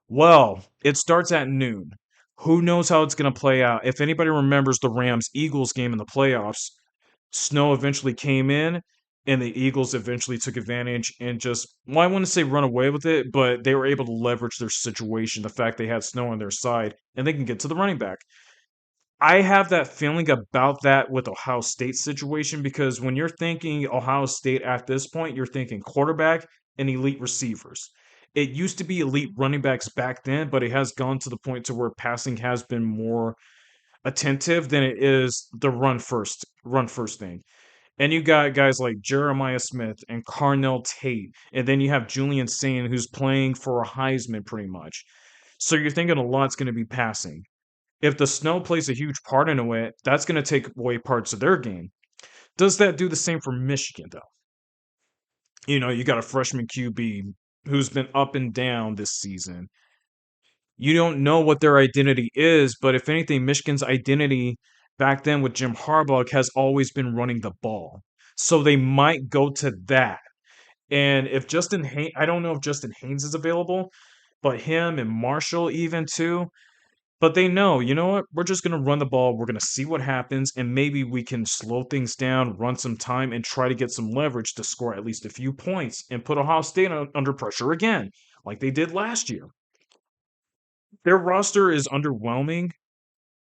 Well, it starts at noon. Who knows how it's going to play out? If anybody remembers the Rams Eagles game in the playoffs, snow eventually came in and the Eagles eventually took advantage and just, well, I wouldn't say run away with it, but they were able to leverage their situation, the fact they had snow on their side, and they can get to the running back. I have that feeling about that with Ohio State's situation because when you're thinking Ohio State at this point, you're thinking quarterback and elite receivers. It used to be elite running backs back then, but it has gone to the point to where passing has been more attentive than it is the run first thing. And you got guys like Jeremiah Smith and Carnell Tate. And then you have Julian Sain, who's playing for a Heisman pretty much. So you're thinking a lot's going to be passing. If the snow plays a huge part in it, that's going to take away parts of their game. Does that do the same for Michigan, though? You got a freshman QB who's been up and down this season. You don't know what their identity is, but if anything, Michigan's identity back then with Jim Harbaugh has always been running the ball. So they might go to that. And if I don't know if Justin Haynes is available, but him and Marshall even too. But they know, you know what? We're just going to run the ball. We're going to see what happens, and maybe we can slow things down, run some time, and try to get some leverage to score at least a few points and put Ohio State under pressure again, like they did last year. Their roster is underwhelming,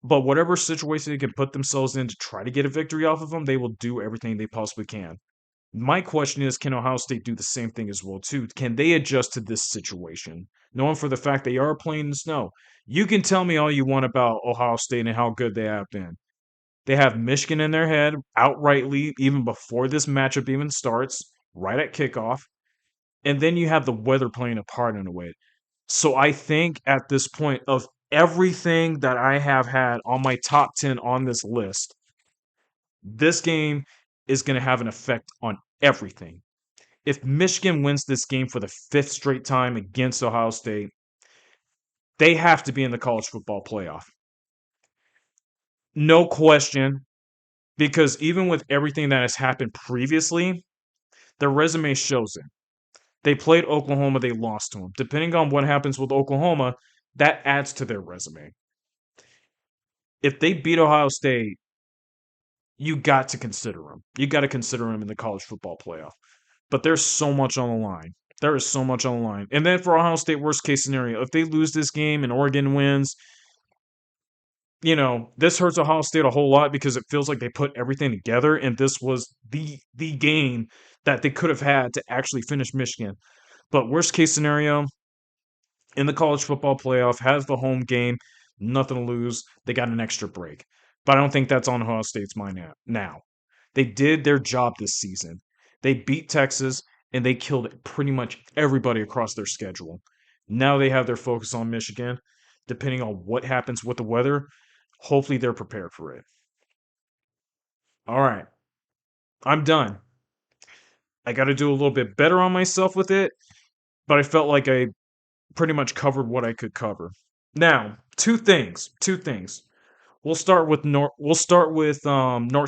but whatever situation they can put themselves in to try to get a victory off of them, they will do everything they possibly can. My question is, can Ohio State do the same thing as well too? Can they adjust to this situation, knowing for the fact they are playing in the snow? You can tell me all you want about Ohio State and how good they have been. They have Michigan in their head outrightly, even before this matchup even starts, right at kickoff. And then you have the weather playing a part in a way. So I think at this point, of everything that I have had on my top 10 on this list, this game is going to have an effect on everything. If Michigan wins this game for the fifth straight time against Ohio State, they have to be in the college football playoff. No question, because even with everything that has happened previously, their resume shows it. They played Oklahoma, they lost to them. Depending on what happens with Oklahoma, that adds to their resume. If they beat Ohio State, you got to consider them. You got to consider them in the college football playoff. But there's so much on the line. There is so much on the line. And then for Ohio State, worst case scenario, if they lose this game and Oregon wins, this hurts Ohio State a whole lot because it feels like they put everything together, and this was the game that they could have had to actually finish Michigan. But worst case scenario, in the college football playoff, has the home game, nothing to lose. They got an extra break. But I don't think that's on Ohio State's mind now. They did their job this season. They beat Texas, and they killed pretty much everybody across their schedule. Now they have their focus on Michigan. Depending on what happens with the weather, hopefully they're prepared for it. All right, I'm done. I got to do a little bit better on myself with it, but I felt like I pretty much covered what I could cover. Now, two things. Two things. We'll start with North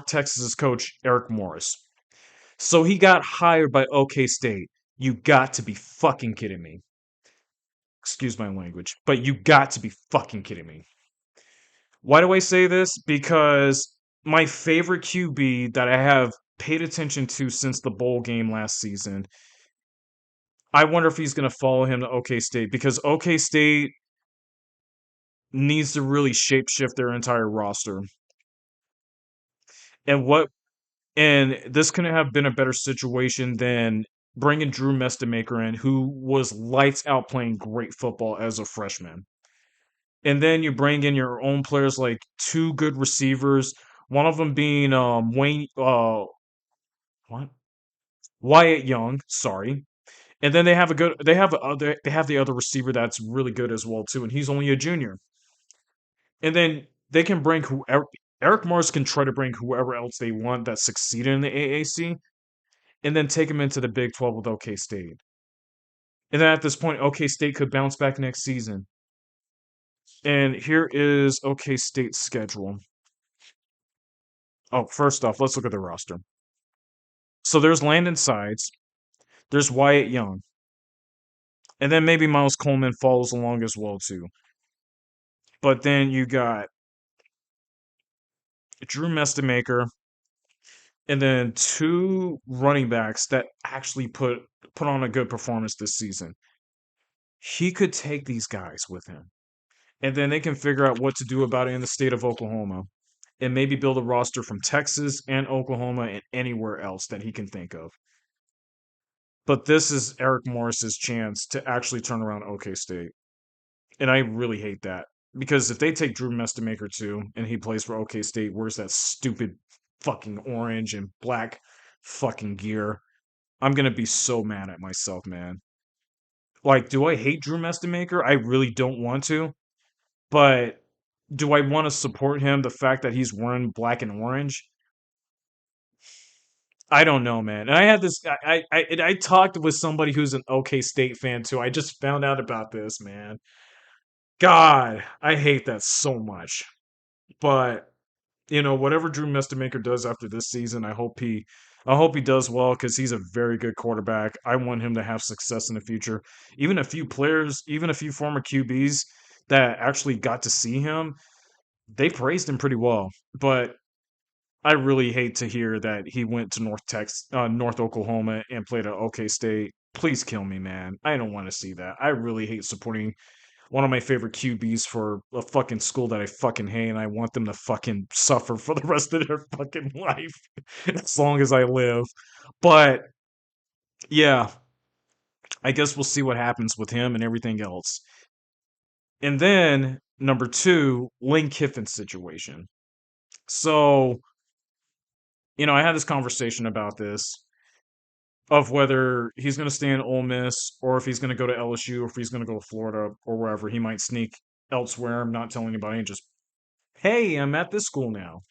Texas's coach Eric Morris. So he got hired by OK State. You got to be fucking kidding me. Excuse my language, but you got to be fucking kidding me. Why do I say this? Because my favorite QB that I have paid attention to since the bowl game last season, I wonder if he's going to follow him to OK State because OK State needs to really shapeshift their entire roster. And what and this couldn't have been a better situation than bringing Drew Mestemaker in, who was lights out playing great football as a freshman. And then you bring in your own players like two good receivers, one of them being what? Wyatt Young, sorry. And then they have the other receiver that's really good as well too, and he's only a junior. And then they can bring whoever Eric Morris can try to bring whoever else they want that succeeded in the AAC, and then take them into the Big 12 with OK State. And then at this point, OK State could bounce back next season. And here is OK State's schedule. Oh, first off, let's look at the roster. So there's Landon Sides, there's Wyatt Young, and then maybe Miles Coleman follows along as well too. But then you got Drew Mestemaker, and then two running backs that actually put on a good performance this season. He could take these guys with him, and then they can figure out what to do about it in the state of Oklahoma, and maybe build a roster from Texas and Oklahoma and anywhere else that he can think of. But this is Eric Morris's chance to actually turn around OK State. And I really hate that. Because if they take Drew Mestemaker too and he plays for OK State, where's that stupid fucking orange and black fucking gear. I'm gonna be so mad at myself, man. Like, do I hate Drew Mestamaker? I really don't want to, but do I want to support him? The fact that he's wearing black and orange, I don't know, man. And I had this. I talked with somebody who's an OK State fan too. I just found out about this, man. God, I hate that so much. But whatever Drew Mestamaker does after this season, I hope he does well because he's a very good quarterback. I want him to have success in the future. Even a few players, even a few former QBs that actually got to see him, they praised him pretty well. But I really hate to hear that he went to North Oklahoma, and played at OK State. Please kill me, man. I don't want to see that. I really hate supporting one of my favorite QBs for a fucking school that I fucking hate, and I want them to fucking suffer for the rest of their fucking life as long as I live. But yeah, I guess we'll see what happens with him and everything else. And then number two, Lane Kiffin's situation. So, I had this conversation about this of whether he's going to stay in Ole Miss or if he's going to go to LSU or if he's going to go to Florida or wherever. He might sneak elsewhere. I'm not telling anybody and just, hey, I'm at this school now.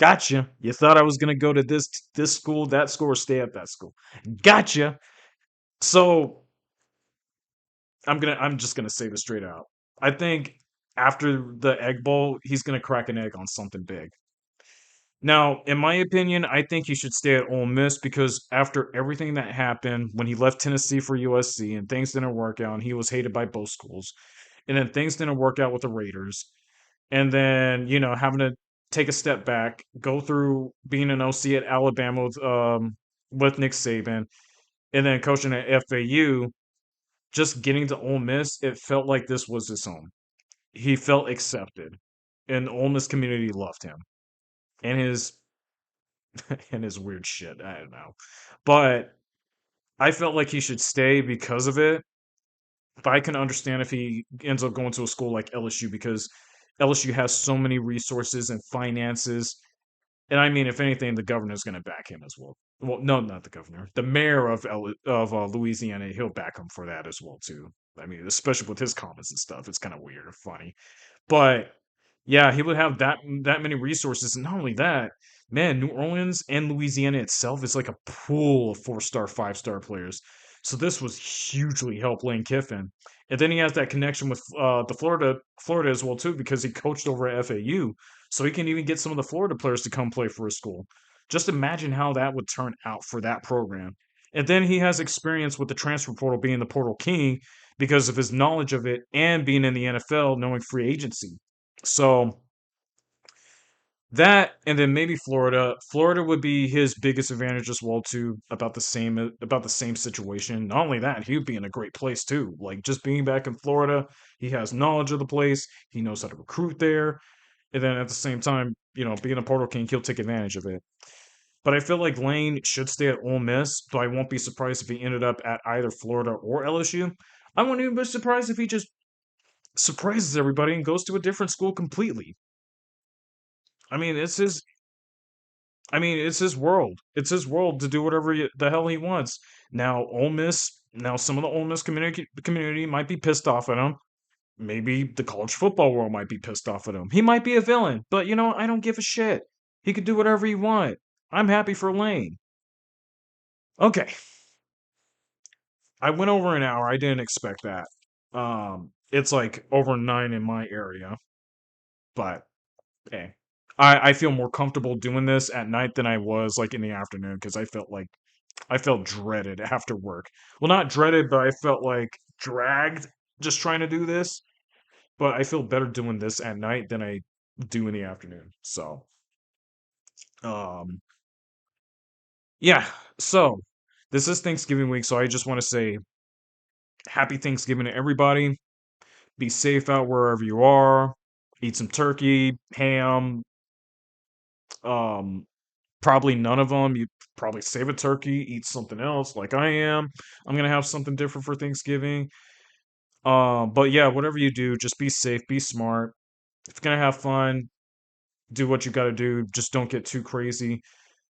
Gotcha. You thought I was going to go to this school, that school, or stay at that school. Gotcha. So I'm just gonna say this straight out. I think after the Egg Bowl, he's gonna crack an egg on something big. Now, in my opinion, I think he should stay at Ole Miss because after everything that happened when he left Tennessee for USC and things didn't work out, and he was hated by both schools, and then things didn't work out with the Raiders, and then having to take a step back, go through being an OC at Alabama with Nick Saban, and then coaching at FAU, just getting to Ole Miss, it felt like this was his home. He felt accepted, and the Ole Miss community loved him and his and his weird shit. I don't know, but I felt like he should stay because of it. But I can understand if he ends up going to a school like LSU because LSU has so many resources and finances. And I mean, if anything, the governor's going to back him as well. Well, no, not the governor. The mayor of Louisiana, he'll back him for that as well too. I mean, especially with his comments and stuff, it's kind of weird and funny. But yeah, he would have that many resources, and not only that, man, New Orleans and Louisiana itself is like a pool of 4-star, 5-star players. So this was hugely help Lane Kiffin, and then he has that connection with the Florida as well too, because he coached over at FAU, so he can even get some of the Florida players to come play for his school. Just imagine how that would turn out for that program. And then he has experience with the transfer portal, being the portal king, because of his knowledge of it and being in the NFL, knowing free agency. So that, and then maybe Florida. Florida would be his biggest advantage as well too. About the same situation. Not only that, he would be in a great place too. Like just being back in Florida, he has knowledge of the place. He knows how to recruit there, and then at the same time, being a portal king, he'll take advantage of it. But I feel like Lane should stay at Ole Miss, so I won't be surprised if he ended up at either Florida or LSU. I wouldn't even be surprised if he just surprises everybody and goes to a different school completely. I mean, it's his. I mean, it's his world. It's his world to do whatever the hell he wants. Now, Ole Miss. Now, some of the Ole Miss community might be pissed off at him. Maybe the college football world might be pissed off at him. He might be a villain, but I don't give a shit. He could do whatever he want. I'm happy for Lane. Okay, I went over an hour. I didn't expect that. It's like over 9 in my area, but hey, I feel more comfortable doing this at night than I was like in the afternoon because I felt dreaded after work. Well, not dreaded, but I felt like dragged just trying to do this. But I feel better doing this at night than I do in the afternoon. So, um, yeah. So this is Thanksgiving week, so I just want to say happy Thanksgiving to everybody. Be safe out wherever you are. Eat some turkey, ham. Um, Probably none of them. You probably save a turkey, eat something else, like I am. I'm gonna have something different for Thanksgiving. But yeah, whatever you do, just be safe, be smart. If you're gonna have fun, do what you got to do. Just don't get too crazy.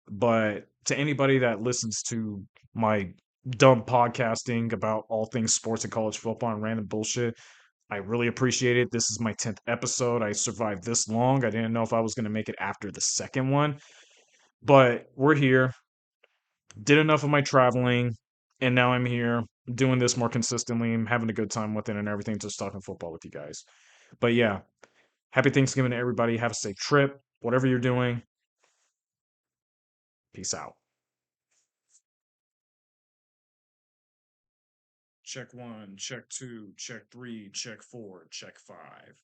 But to anybody that listens to my dumb podcasting about all things sports and college football and random bullshit, I really appreciate it. This is my 10th episode. I survived this long. I didn't know if I was going to make it after the second one, but we're here. Did enough of my traveling, and now I'm here doing this more consistently. I'm having a good time with it and everything, just talking football with you guys. But yeah, happy Thanksgiving to everybody. Have a safe trip. Whatever you're doing, peace out. Check one, check two, check three, check four, check five.